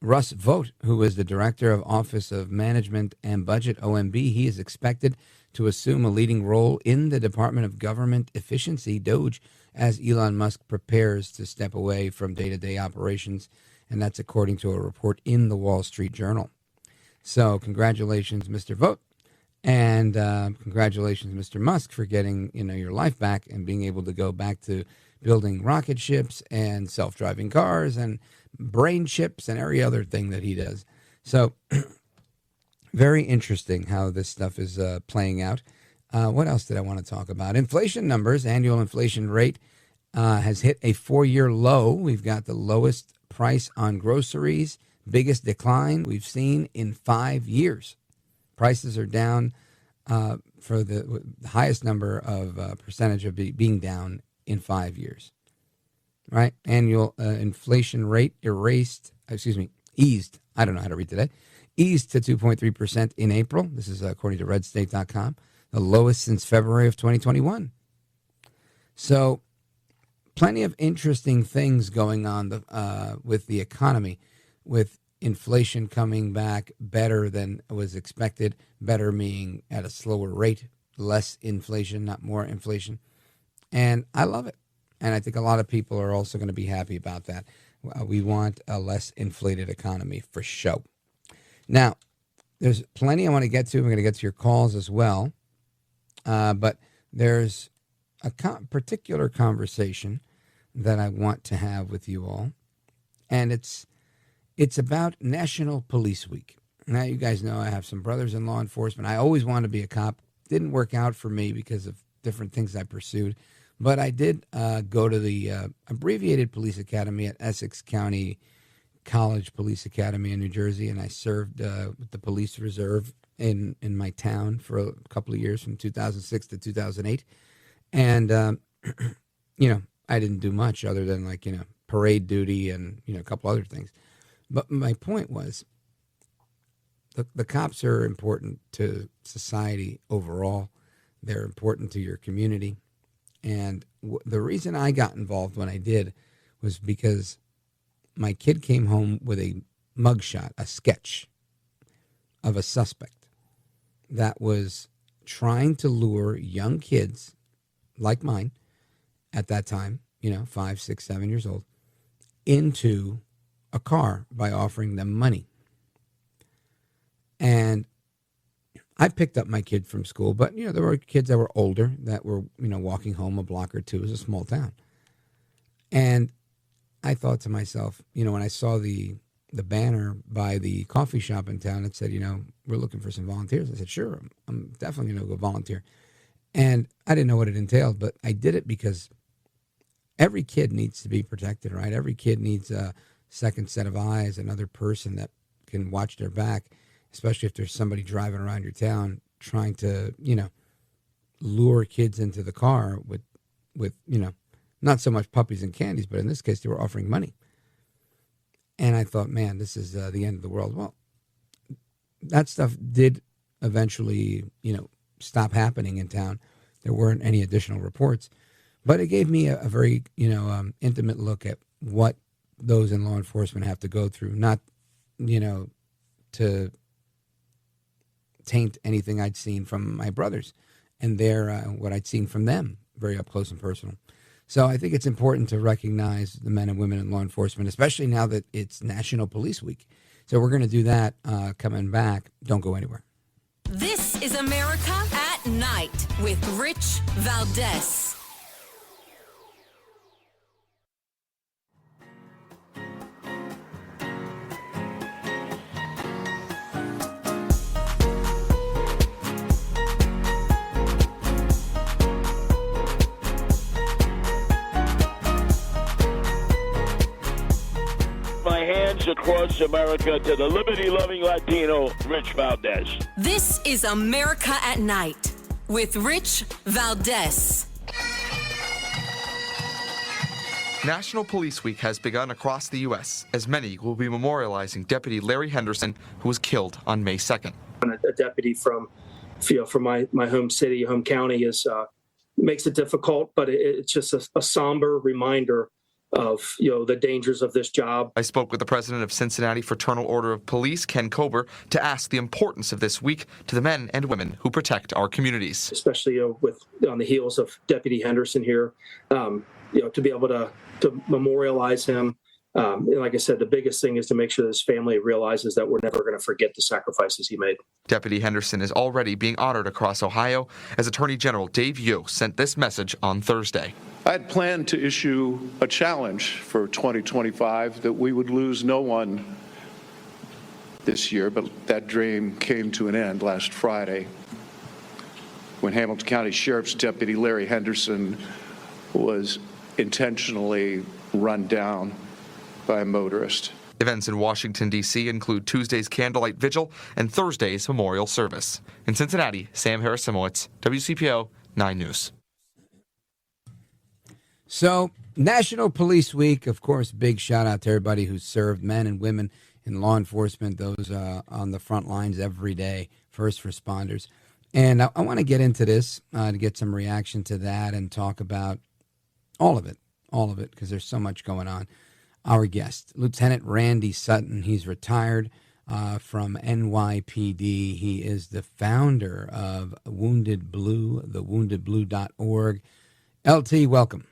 Russ Vought, who is the Director of Office of Management and Budget, OMB, he is expected to assume a leading role in the Department of Government Efficiency, DOGE, as Elon Musk prepares to step away from day-to-day operations, and that's according to a report in the Wall Street Journal. So congratulations, Mr. Vought, and congratulations, Mr. Musk, for getting your life back and being able to go back to building rocket ships and self-driving cars and brain chips and every other thing that he does. So very interesting how this stuff is playing out. What else did I want to talk about? Inflation numbers. Annual inflation rate has hit a 4-year low. We've got the lowest price on groceries, biggest decline we've seen in 5 years. Prices are down for the highest number of percentage of being down in 5 years. Right? Annual inflation rate eased. I don't know how to read today. Eased to 2.3% in April. This is according to redstate.com, the lowest since February of 2021. So plenty of interesting things going on with the economy, with inflation coming back better than was expected, better meaning at a slower rate, less inflation, not more inflation. And I love it. And I think a lot of people are also going to be happy about that. We want a less inflated economy for show. Now, there's plenty I want to get to. We're going to get to your calls as well. But there's a particular conversation that I want to have with you all. And it's about National Police Week. Now, you guys know I have some brothers in law enforcement. I always wanted to be a cop. Didn't work out for me because of different things I pursued. But I did go to the abbreviated police academy at Essex County College Police Academy in New Jersey, and I served with the police reserve in my town for a couple of years from 2006 to 2008. And, I didn't do much other than parade duty and, a couple other things. But my point was the cops are important to society overall. They're important to your community. And the reason I got involved when I did was because my kid came home with a mugshot, a sketch of a suspect that was trying to lure young kids like mine at that time, 5, 6, 7 years old, into a car by offering them money. And I picked up my kid from school, but, there were kids that were older that were, walking home a block or two. It was a small town. And I thought to myself, when I saw the banner by the coffee shop in town that said, we're looking for some volunteers. I said, sure, I'm definitely going to go volunteer. And I didn't know what it entailed, but I did it because every kid needs to be protected, right? Every kid needs a second set of eyes, another person that can watch their back, especially if there's somebody driving around your town trying to, lure kids into the car with not so much puppies and candies, but in this case, they were offering money. And I thought, man, this is the end of the world. Well, that stuff did eventually, stop happening in town. There weren't any additional reports, but it gave me a very, intimate look at what those in law enforcement have to go through, not, to taint anything I'd seen from my brothers and what I'd seen from them very up close and personal. So I think it's important to recognize the men and women in law enforcement, especially now that it's National Police Week. So we're going to do that coming back. Don't go anywhere. This is America at Night with Rich Valdez. Across America to the liberty-loving Latino, Rich Valdez. This is America at Night with Rich Valdez. National Police Week has begun across the U.S., as many will be memorializing Deputy Larry Henderson, who was killed on May 2nd. A deputy from my home city, home county, makes it difficult, but it's just a somber reminder of the dangers of this job. I spoke with the president of Cincinnati Fraternal Order of Police, Ken Kober, to ask the importance of this week to the men and women who protect our communities. Especially on the heels of Deputy Henderson here, to be able to memorialize him. Like I said, the biggest thing is to make sure his family realizes that we're never going to forget the sacrifices he made. Deputy Henderson is already being honored across Ohio, as Attorney General Dave Yost sent this message on Thursday. I had planned to issue a challenge for 2025 that we would lose no one this year, but that dream came to an end last Friday when Hamilton County Sheriff's Deputy Larry Henderson was intentionally run down by a motorist. Events in Washington, D.C. include Tuesday's candlelight vigil and Thursday's memorial service. In Cincinnati, Sam Harris-Simowitz, WCPO 9 News. So, National Police Week, of course, big shout out to everybody who served, men and women in law enforcement, those on the front lines every day, first responders. And I want to get into this to get some reaction to that and talk about all of it, because there's so much going on. Our guest, Lieutenant Randy Sutton, he's retired from NYPD. He is the founder of Wounded Blue, thewoundedblue.org. LT, welcome.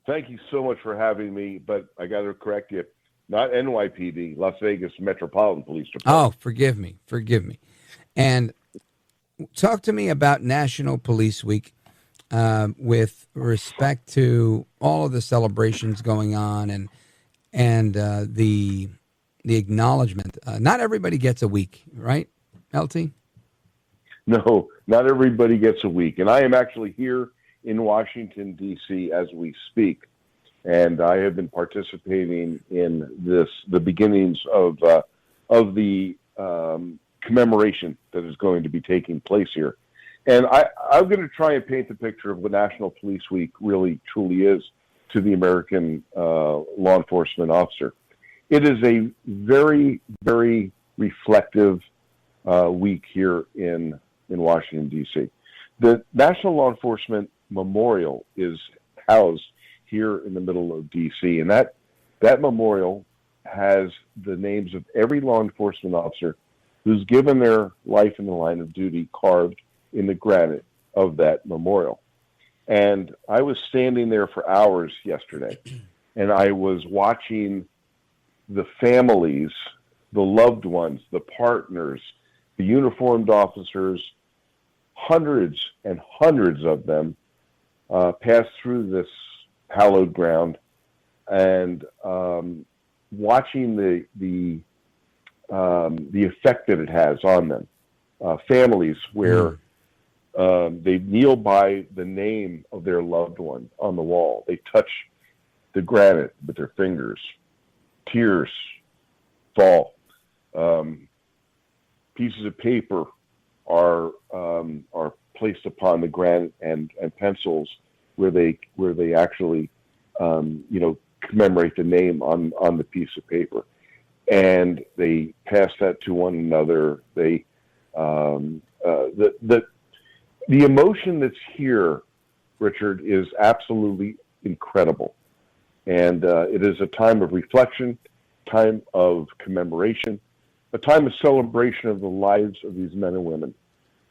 Thank you so much for having me, but I got to correct you. Not NYPD, Las Vegas Metropolitan Police Department. Oh, forgive me. And talk to me about National Police Week with respect to all of the celebrations going on and the acknowledgement. Not everybody gets a week, right, LT? No, not everybody gets a week. And I am actually here in Washington, D.C. as we speak. And I have been participating in the beginnings of the commemoration that is going to be taking place here. And I'm going to try and paint the picture of what National Police Week really, truly is to the American law enforcement officer. It is a very, very reflective week here in Washington, D.C. The National Law Enforcement Memorial is housed here in the middle of D.C., and that memorial has the names of every law enforcement officer who's given their life in the line of duty carved in the granite of that memorial. And I was standing there for hours yesterday, and I was watching the families, the loved ones, the partners, the uniformed officers, hundreds and hundreds of them pass through this hallowed ground, and watching the effect that it has on them. Families where they kneel by the name of their loved one on the wall. They touch the granite with their fingers. Tears fall. Pieces of paper are placed upon the granite, and pencils where they actually commemorate the name on the piece of paper, and they pass that to one another. They the emotion that's here, Richard, is absolutely incredible, and it is a time of reflection, time of commemoration, a time of celebration of the lives of these men and women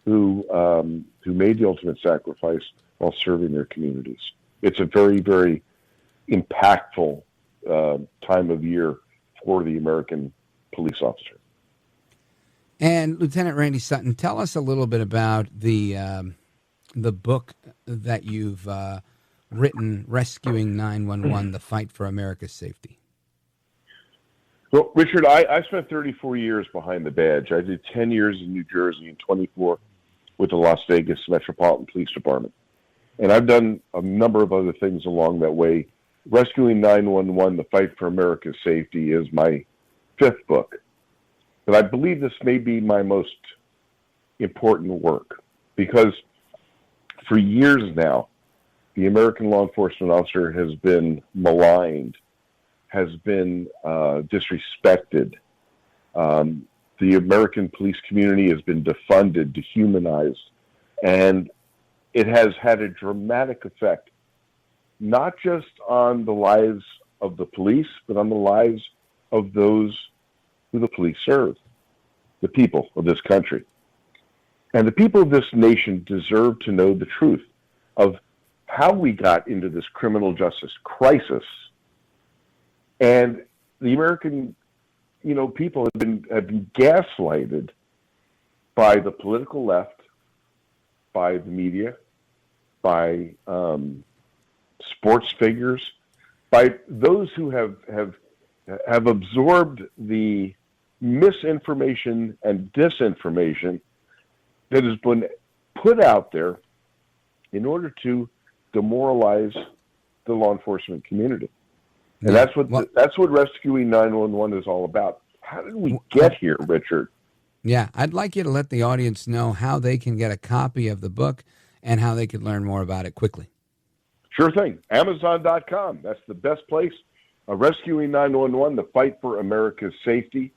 who made the ultimate sacrifice while serving their communities. It's a very, very impactful time of year for the American police officer. And Lieutenant Randy Sutton, tell us a little bit about the book that you've written, Rescuing 911, The Fight for America's Safety. Well, Richard, I spent 34 years behind the badge. I did 10 years in New Jersey and 24 with the Las Vegas Metropolitan Police Department. And I've done a number of other things along that way. Rescuing 911, The Fight for America's Safety is my 5th book. But I believe this may be my most important work, because for years now, the American law enforcement officer has been maligned, has been disrespected. The American police community has been defunded, dehumanized, and it has had a dramatic effect, not just on the lives of the police, but on the lives of those who the police serve, the people of this country. And the people of this nation deserve to know the truth of how we got into this criminal justice crisis. And the American, people have been gaslighted by the political left, by the media, by sports figures, by those who have absorbed the misinformation and disinformation that has been put out there in order to demoralize the law enforcement community. And that's what Rescuing 911 is all about. How did we get here, Richard? Yeah, I'd like you to let the audience know how they can get a copy of the book and how they can learn more about it quickly. Sure thing. Amazon.com. That's the best place. Rescuing 911, The Fight for America's Safety.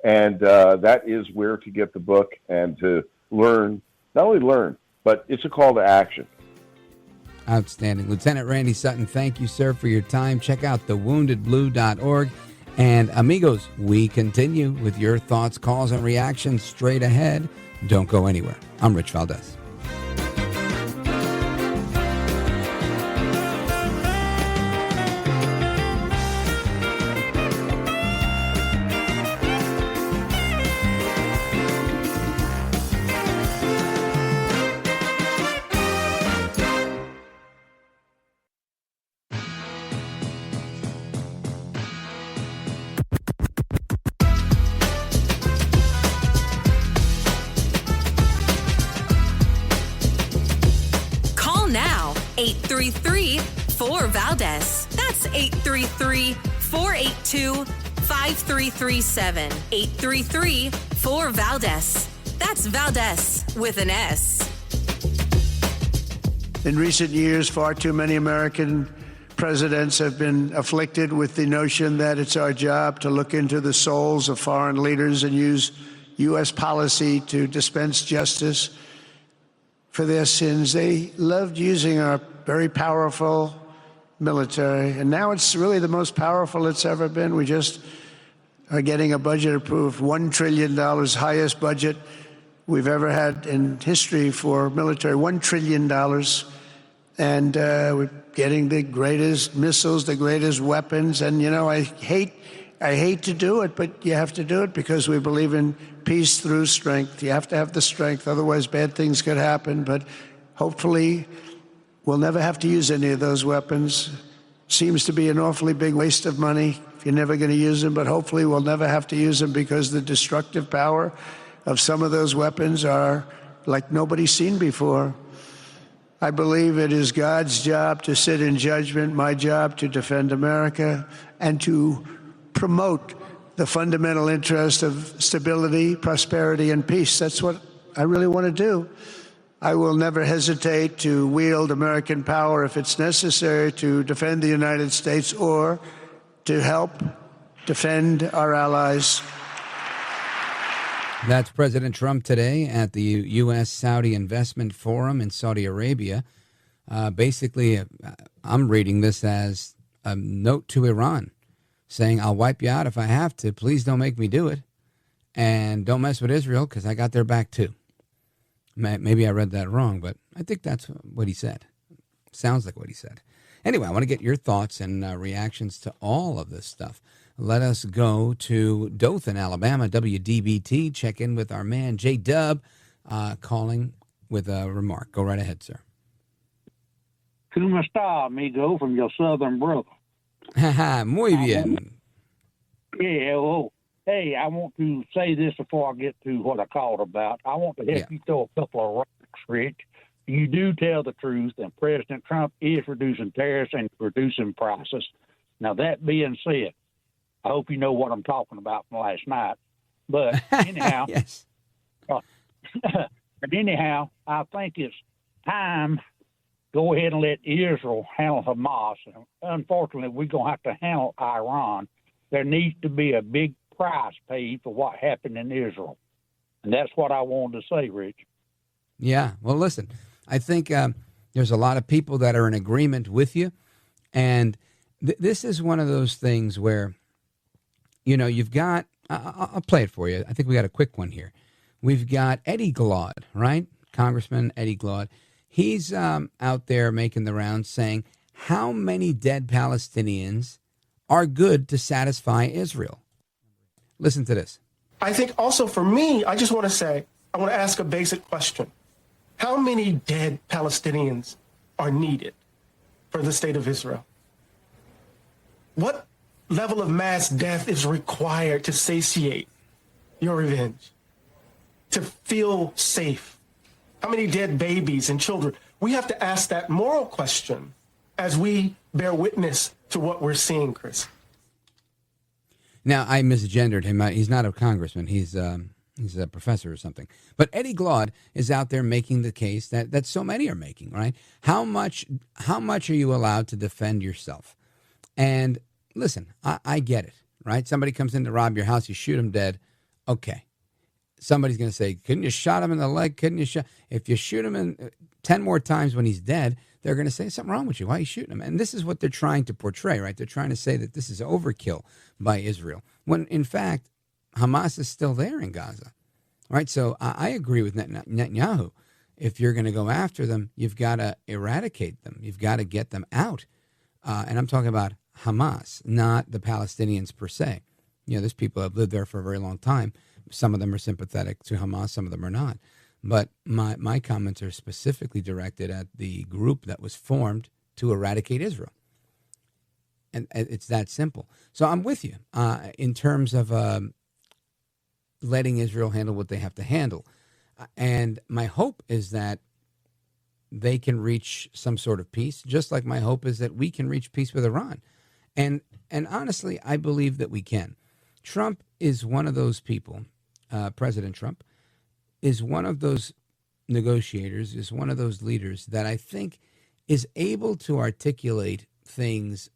And that is where to get the book and to learn, not only learn, but it's a call to action. Outstanding. Lieutenant Randy Sutton, thank you, sir, for your time. Check out thewoundedblue.org. And amigos, we continue with your thoughts, calls, and reactions straight ahead. Don't go anywhere. I'm Rich Valdez. Call now, 833-4-VALDEZ. That's 833-482-5337. 833-4-VALDEZ. That's Valdez with an S. In recent years, far too many American presidents have been afflicted with the notion that it's our job to look into the souls of foreign leaders and use U.S. policy to dispense justice for their sins. They loved using our very powerful military, and now it's really the most powerful it's ever been. We just are getting a budget approved, $1 trillion, highest budget we've ever had in history for military, $1 trillion. And we're getting the greatest missiles, the greatest weapons. And, I hate to do it, but you have to do it because we believe in peace through strength. You have to have the strength. Otherwise, bad things could happen. But hopefully, we'll never have to use any of those weapons. Seems to be an awfully big waste of money if you're never going to use them. But hopefully, we'll never have to use them because the destructive power of some of those weapons are like nobody's seen before. I believe it is God's job to sit in judgment, my job to defend America, and to promote the fundamental interest of stability, prosperity, and peace. That's what I really want to do. I will never hesitate to wield American power if it's necessary to defend the United States or to help defend our allies. That's President Trump today at the U.S.-Saudi Investment Forum in Saudi Arabia. Basically, I'm reading this as a note to Iran saying, I'll wipe you out if I have to. Please don't make me do it. And don't mess with Israel because I got their back too. Maybe I read that wrong, but I think that's what he said. Sounds like what he said. Anyway, I want to get your thoughts and reactions to all of this stuff. Let us go to Dothan, Alabama, WDBT. Check in with our man, J-Dub, calling with a remark. Go right ahead, sir. ¿Cómo está, amigo, from your southern brother? Muy bien. Yeah, well, hey, I want to say this before I get to what I called about. I want to help you throw a couple of rocks, Rich. You do tell the truth, and President Trump is reducing tariffs and reducing prices. Now, that being said, I hope you know what I'm talking about from last night. But anyhow, yes. But anyhow, I think it's time to go ahead and let Israel handle Hamas. Unfortunately, we're going to have to handle Iran. There needs to be a big price paid for what happened in Israel. And that's what I wanted to say, Rich. Yeah. Well, listen, I think there's a lot of people that are in agreement with you. And this is one of those things where, you've got, I'll play it for you. I think we got a quick one here. We've got Eddie Glaude, right? Congressman Eddie Glaude. He's out there making the rounds saying, how many dead Palestinians are good to satisfy Israel? Listen to this. I think also for me, I just want to say, I want to ask a basic question. How many dead Palestinians are needed for the state of Israel? What level of mass death is required to satiate your revenge, to feel safe? How many dead babies and children? We have to ask that moral question as we bear witness to what we're seeing, Chris. Now, I misgendered him. He's not a congressman. He's a professor or something. But Eddie Glaude is out there making the case that so many are making, right? How much are you allowed to defend yourself? And listen, I get it, right? Somebody comes in to rob your house, you shoot him dead. Okay. Somebody's going to say, couldn't you shot him in the leg? Couldn't you shot? If you shoot him in 10 more times when he's dead, they're going to say something wrong with you. Why are you shooting him? And this is what they're trying to portray, right? They're trying to say that this is overkill by Israel, when in fact, Hamas is still there in Gaza, right? So I agree with Netanyahu. If you're going to go after them, you've got to eradicate them. You've got to get them out. And I'm talking about Hamas, not the Palestinians per se. There's people that have lived there for a very long time. Some of them are sympathetic to Hamas, some of them are not. But my comments are specifically directed at the group that was formed to eradicate Israel. And it's that simple. So I'm with you in terms of letting Israel handle what they have to handle. And my hope is that they can reach some sort of peace, just like my hope is that we can reach peace with Iran. And honestly, I believe that we can. Trump is one of those people, President Trump, is one of those negotiators, is one of those leaders that I think is able to articulate things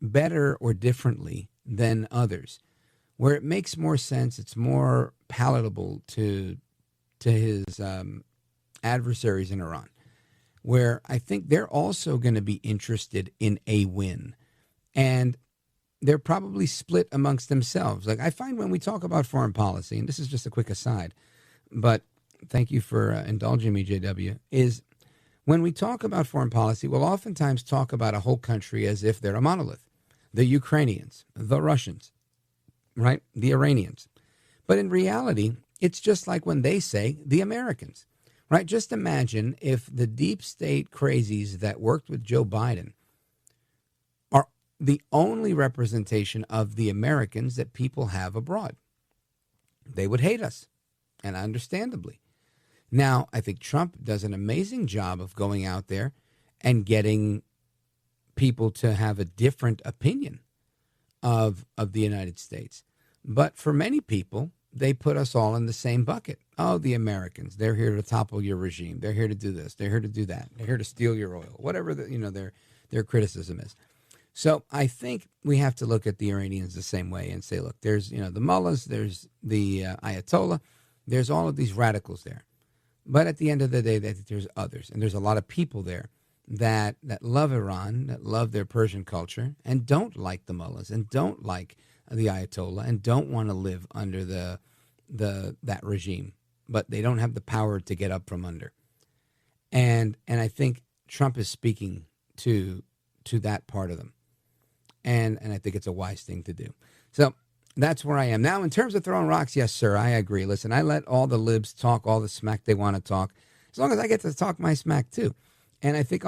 better or differently than others, where it makes more sense, it's more palatable to his adversaries in Iran, where I think they're also going to be interested in a win. And they're probably split amongst themselves. Like I find when we talk about foreign policy, and this is just a quick aside, but thank you for indulging me, JW, is When we talk about foreign policy, we'll oftentimes talk about a whole country as if they're a monolith. The Ukrainians, the Russians, right? The Iranians. But in reality, it's just like when they say the Americans, right? Just imagine if the deep state crazies that worked with Joe Biden are the only representation of the Americans that people have abroad. They would hate us, and understandably. Now, I think Trump does an amazing job of going out there and getting people to have a different opinion of the United States. But for many people, they put us all in the same bucket. Oh, the Americans, they're here to topple your regime. They're here to do this. They're here to do that. They're here to steal your oil, whatever their criticism is. So I think we have to look at the Iranians the same way and say, look, there's the mullahs, there's the Ayatollah, there's all of these radicals there. But at the end of the day, there's others. And there's a lot of people there that love Iran, that love their Persian culture, and don't like the mullahs, and don't like the Ayatollah, and don't want to live under that regime. But they don't have the power to get up from under. And I think Trump is speaking to that part of them. And I think it's a wise thing to do. So that's where I am. Now, in terms of throwing rocks, yes, sir, I agree. Listen, I let all the libs talk all the smack they want to talk, as long as I get to talk my smack, too. And I think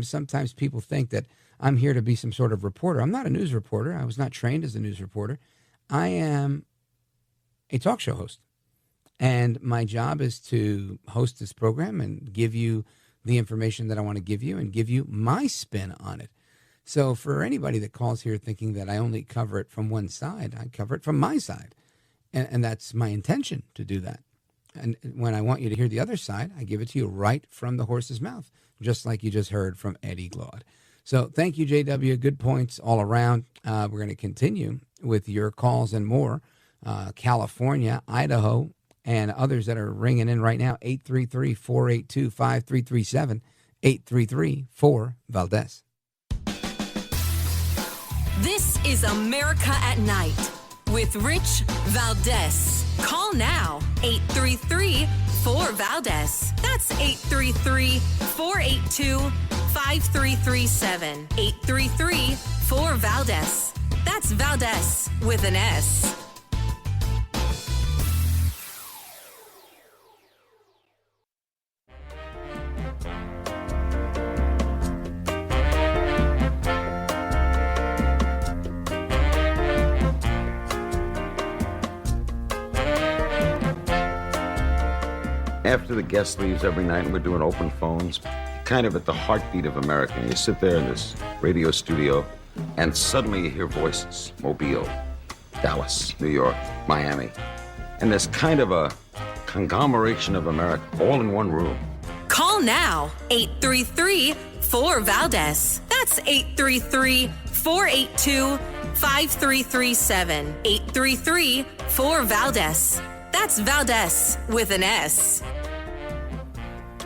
sometimes people think that I'm here to be some sort of reporter. I'm not a news reporter. I was not trained as a news reporter. I am a talk show host. And my job is to host this program and give you the information that I want to give you and give you my spin on it. So for anybody that calls here thinking that I only cover it from one side, I cover it from my side. And that's my intention to do that. And when I want you to hear the other side, I give it to you right from the horse's mouth, just like you just heard from Eddie Glaude. So thank you, JW. Good points all around. We're going to continue with your calls and more. California, Idaho, and others that are ringing in right now, 833-482-5337, 833-4-VALDEZ. This is America at Night with Rich Valdez. Call now, 833-4-VALDEZ. That's 833-482-5337. 833-4-VALDEZ. That's Valdez with an S. After the guest leaves every night and we're doing open phones, kind of at the heartbeat of America. And you sit there in this radio studio and suddenly you hear voices. Mobile, Dallas, New York, Miami. And there's kind of a conglomeration of America all in one room. Call now, 833-4-VALDEZ. That's 833-482-5337. 833-4-VALDEZ. That's Valdez with an S.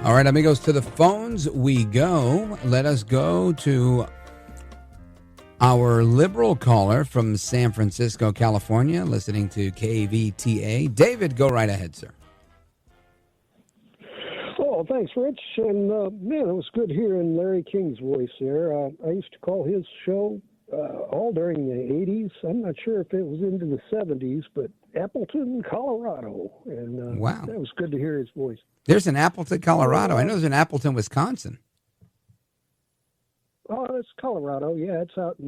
All right, amigos, to the phones we go. Let us go to our liberal caller from San Francisco, California, listening to KVTA. David, go right ahead, sir. Oh, thanks, Rich. And, man, it was good hearing Larry King's voice there. I used to call his show all during the 80s. I'm not sure if it was into the 70s, but Appleton, Colorado. And wow, that was good to hear his voice. There's an Appleton, Colorado. I know there's an Appleton, Wisconsin. Oh, that's Colorado. Yeah, it's out in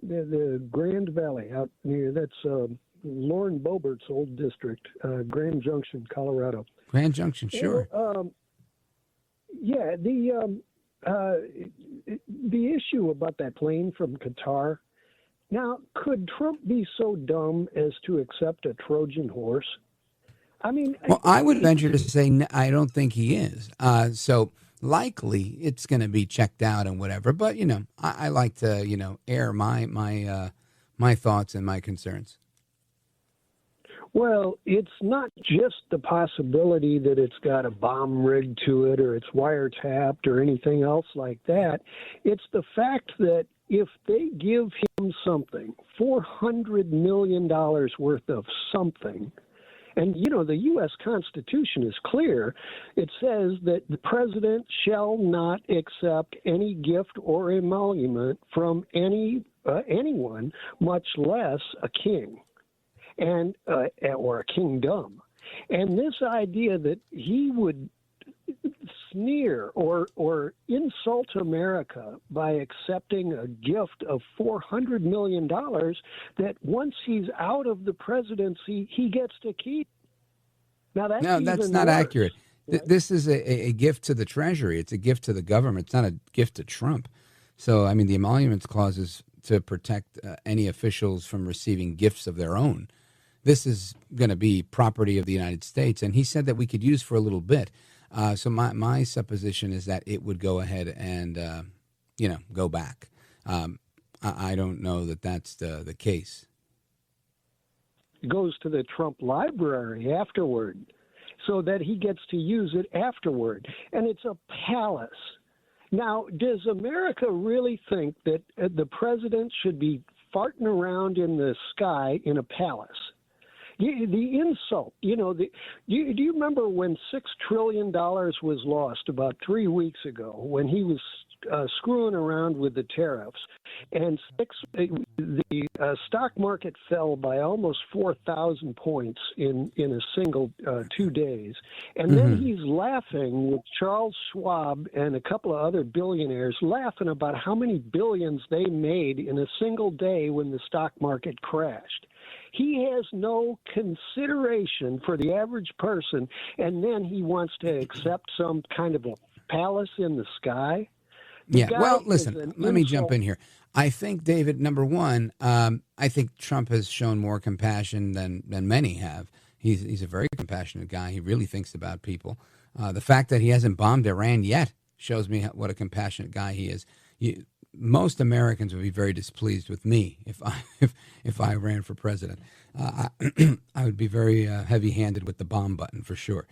the Grand Valley, out near, that's Lauren Boebert's old district, Grand Junction, Colorado. Grand Junction, sure. Yeah, the issue about that plane from Qatar. Now, could Trump be so dumb as to accept a Trojan horse? I mean, well, I would venture to say I don't think he is. So likely it's going to be checked out and whatever. But I like to air my thoughts and my concerns. Well, it's not just the possibility that it's got a bomb rigged to it or it's wiretapped or anything else like that. It's the fact that if they give him something, $400 million worth of something, And, the U.S. Constitution is clear. It says that the president shall not accept any gift or emolument from anyone, much less a king or a kingdom. And this idea that he would sneer or insult America by accepting a gift of $400 million that once he's out of the presidency, he gets to keep. Now, that's not accurate. This is a gift to the Treasury. It's a gift to the government. It's not a gift to Trump. So, I mean, the emoluments clause is to protect any officials from receiving gifts of their own. This is going to be property of the United States. And he said that we could use for a little bit. So my supposition is that it would go ahead and, go back. I don't know that that's the case. It goes to the Trump library afterward so that he gets to use it afterward. And it's a palace. Now, does America really think that the president should be farting around in the sky in a palace? The insult, do you remember when $6 trillion was lost about 3 weeks ago when he was screwing around with the tariffs, and the stock market fell by almost 4,000 points in a single 2 days, and then he's laughing with Charles Schwab and a couple of other billionaires, laughing about how many billions they made in a single day when the stock market crashed. He has no consideration for the average person, and then he wants to accept some kind of a palace in the sky. Well, listen, let me jump in here. I think, David, number one, I think Trump has shown more compassion than many have. He's a very compassionate guy. He really thinks about people. The fact that he hasn't bombed Iran yet shows me what a compassionate guy he is. Most Americans would be very displeased with me if I ran for president. I would be very heavy-handed with the bomb button for sure,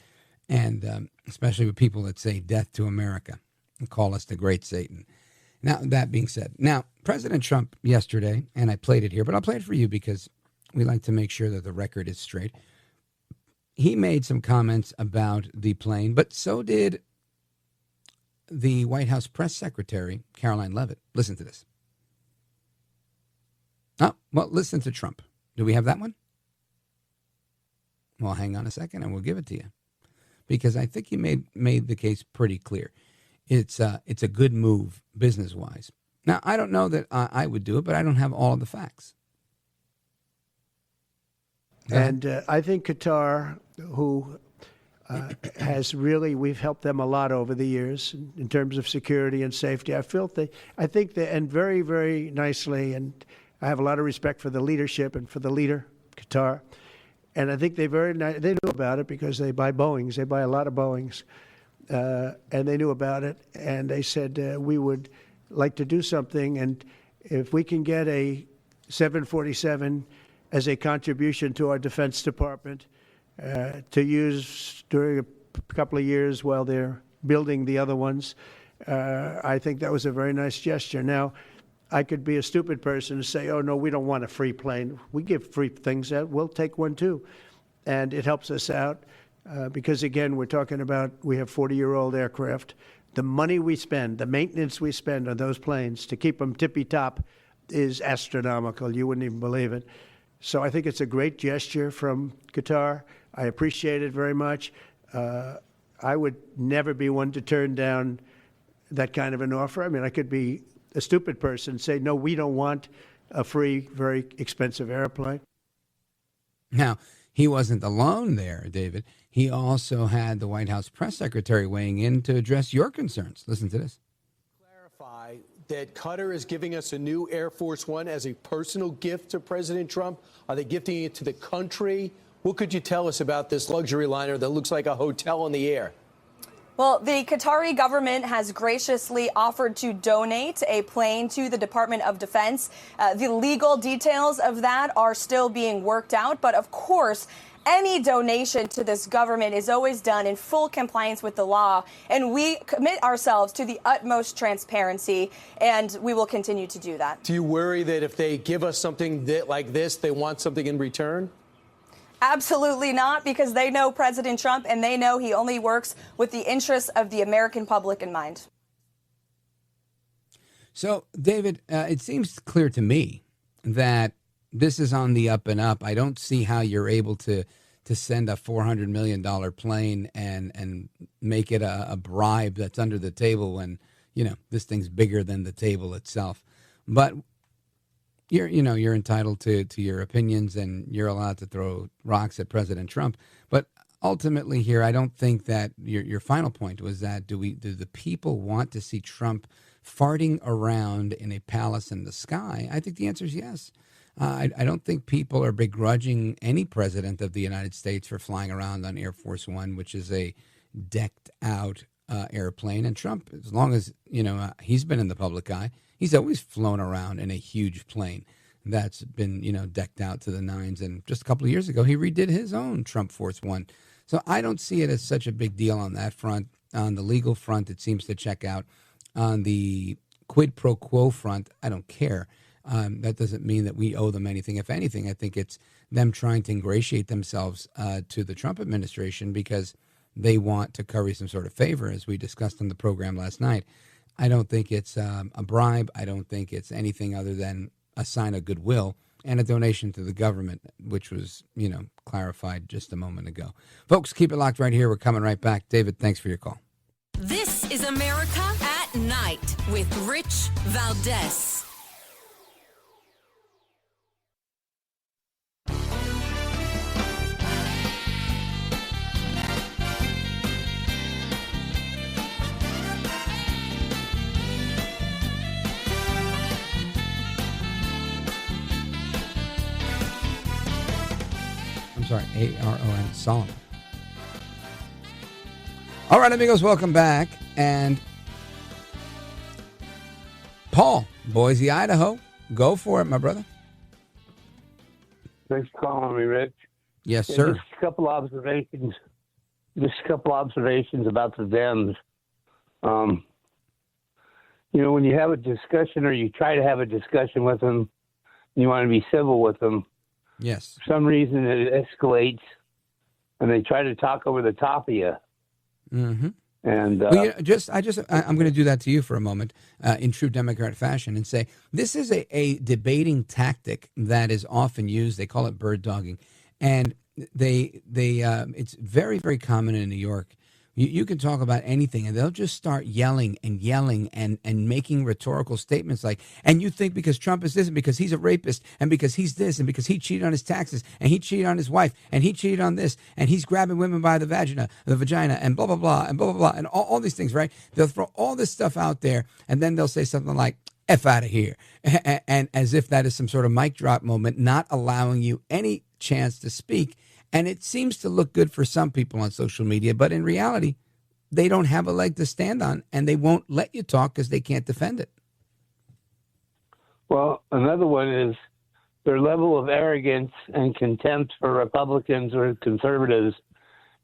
and especially with people that say "death to America" and call us the Great Satan. Now, that being said, President Trump yesterday, and I played it here, but I'll play it for you because we like to make sure that the record is straight. He made some comments about the plane, but so did the White House press secretary, Caroline Leavitt. Listen to this. Listen to Trump. Do we have that one? Well, hang on a second and we'll give it to you. Because I think he made the case pretty clear. It's a good move business-wise. Now, I don't know that I would do it, but I don't have all of the facts. And I think Qatar, who we've helped them a lot over the years in terms of security and safety. I think they, and very, very nicely, and I have a lot of respect for the leadership and for the leader, Qatar. And I think they knew about it because they buy Boeings. They buy a lot of Boeings. And they knew about it. And they said, we would like to do something. And if we can get a 747 as a contribution to our Defense Department, to use during a couple of years while they're building the other ones. I think that was a very nice gesture. Now, I could be a stupid person and say, oh, no, we don't want a free plane. We give free things out. We'll take one, too. And it helps us out because, again, we're talking about we have 40-year-old aircraft. The money we spend, the maintenance we spend on those planes to keep them tippy-top is astronomical. You wouldn't even believe it. So I think it's a great gesture from Qatar. I appreciate it very much. I would never be one to turn down that kind of an offer. I mean, I could be a stupid person and say, no, we don't want a free, very expensive airplane. Now, he wasn't alone there, David. He also had the White House press secretary weighing in to address your concerns. Listen to this. Clarify that Qatar is giving us a new Air Force One as a personal gift to President Trump. Are they gifting it to the country? What could you tell us about this luxury liner that looks like a hotel in the air? Well, the Qatari government has graciously offered to donate a plane to the Department of Defense. The legal details of that are still being worked out. But of course, any donation to this government is always done in full compliance with the law. And we commit ourselves to the utmost transparency, and we will continue to do that. Do you worry that if they give us something like this, they want something in return? Absolutely not, because they know President Trump and they know he only works with the interests of the American public in mind. So, David, it seems clear to me that this is on the up and up. I don't see how you're able to send a $400 million plane and make it a bribe that's under the table when, this thing's bigger than the table itself. But you're entitled to your opinions, and you're allowed to throw rocks at President Trump. But ultimately here, I don't think that your final point was that do the people want to see Trump farting around in a palace in the sky? I think the answer is yes. I don't think people are begrudging any president of the United States for flying around on Air Force One, which is a decked out airplane. And Trump, as long as, he's been in the public eye, he's always flown around in a huge plane that's been, decked out to the nines. And just a couple of years ago, he redid his own Trump Force One. So I don't see it as such a big deal on that front. On the legal front, it seems to check out. On the quid pro quo front, I don't care. That doesn't mean that we owe them anything. If anything, I think it's them trying to ingratiate themselves to the Trump administration because they want to curry some sort of favor, as we discussed on the program last night. I don't think it's a bribe. I don't think it's anything other than a sign of goodwill and a donation to the government, which was, clarified just a moment ago. Folks, keep it locked right here. We're coming right back. David, thanks for your call. This is America at Night with Rich Valdez. Sorry, A-R-O-N, Solomon. All right, amigos, welcome back. And Paul, Boise, Idaho, go for it, my brother. Thanks for calling me, Rich. Yes, sir. Just a couple observations. About the Dems. When you have a discussion or you try to have a discussion with them, you want to be civil with them. Yes. For some reason, it escalates, and they try to talk over the top of you. Mm-hmm. And I'm going to do that to you for a moment, in true Democrat fashion, and say this is a debating tactic that is often used. They call it bird dogging, and it's very, very common in New York. You can talk about anything, and they'll just start yelling and making rhetorical statements like, and you think because Trump is this, and because he's a rapist, and because he's this, and because he cheated on his taxes, and he cheated on his wife, and he cheated on this, and he's grabbing women by the vagina, and blah, blah, blah, and blah, blah, blah, and all these things, right? They'll throw all this stuff out there, and then they'll say something like, F out of here, and as if that is some sort of mic drop moment, not allowing you any chance to speak. And it seems to look good for some people on social media, but in reality, they don't have a leg to stand on, and they won't let you talk because they can't defend it. Well, another one is their level of arrogance and contempt for Republicans or conservatives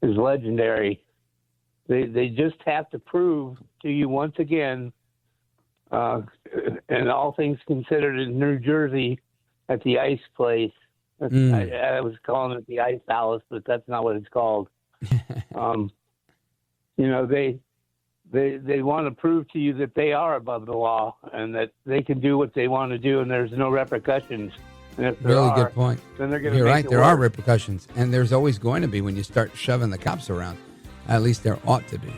is legendary. They just have to prove to you once again, and all things considered, in New Jersey at the ice place. I was calling it the Ice Palace, but that's not what it's called. They want to prove to you that they are above the law and that they can do what they want to do, and there's no repercussions. And if there are, good point. Then they're going to. You're make right. it There worse. are repercussions, and there's always going to be when you start shoving the cops around. At least there ought to be.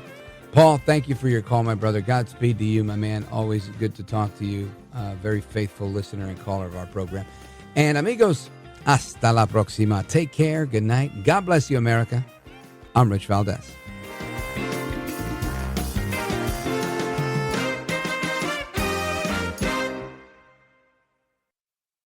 Paul, thank you for your call, my brother. Godspeed to you, my man. Always good to talk to you. Very faithful listener and caller of our program. And amigos, hasta la próxima. Take care. Good night. God bless you, America. I'm Rich Valdez.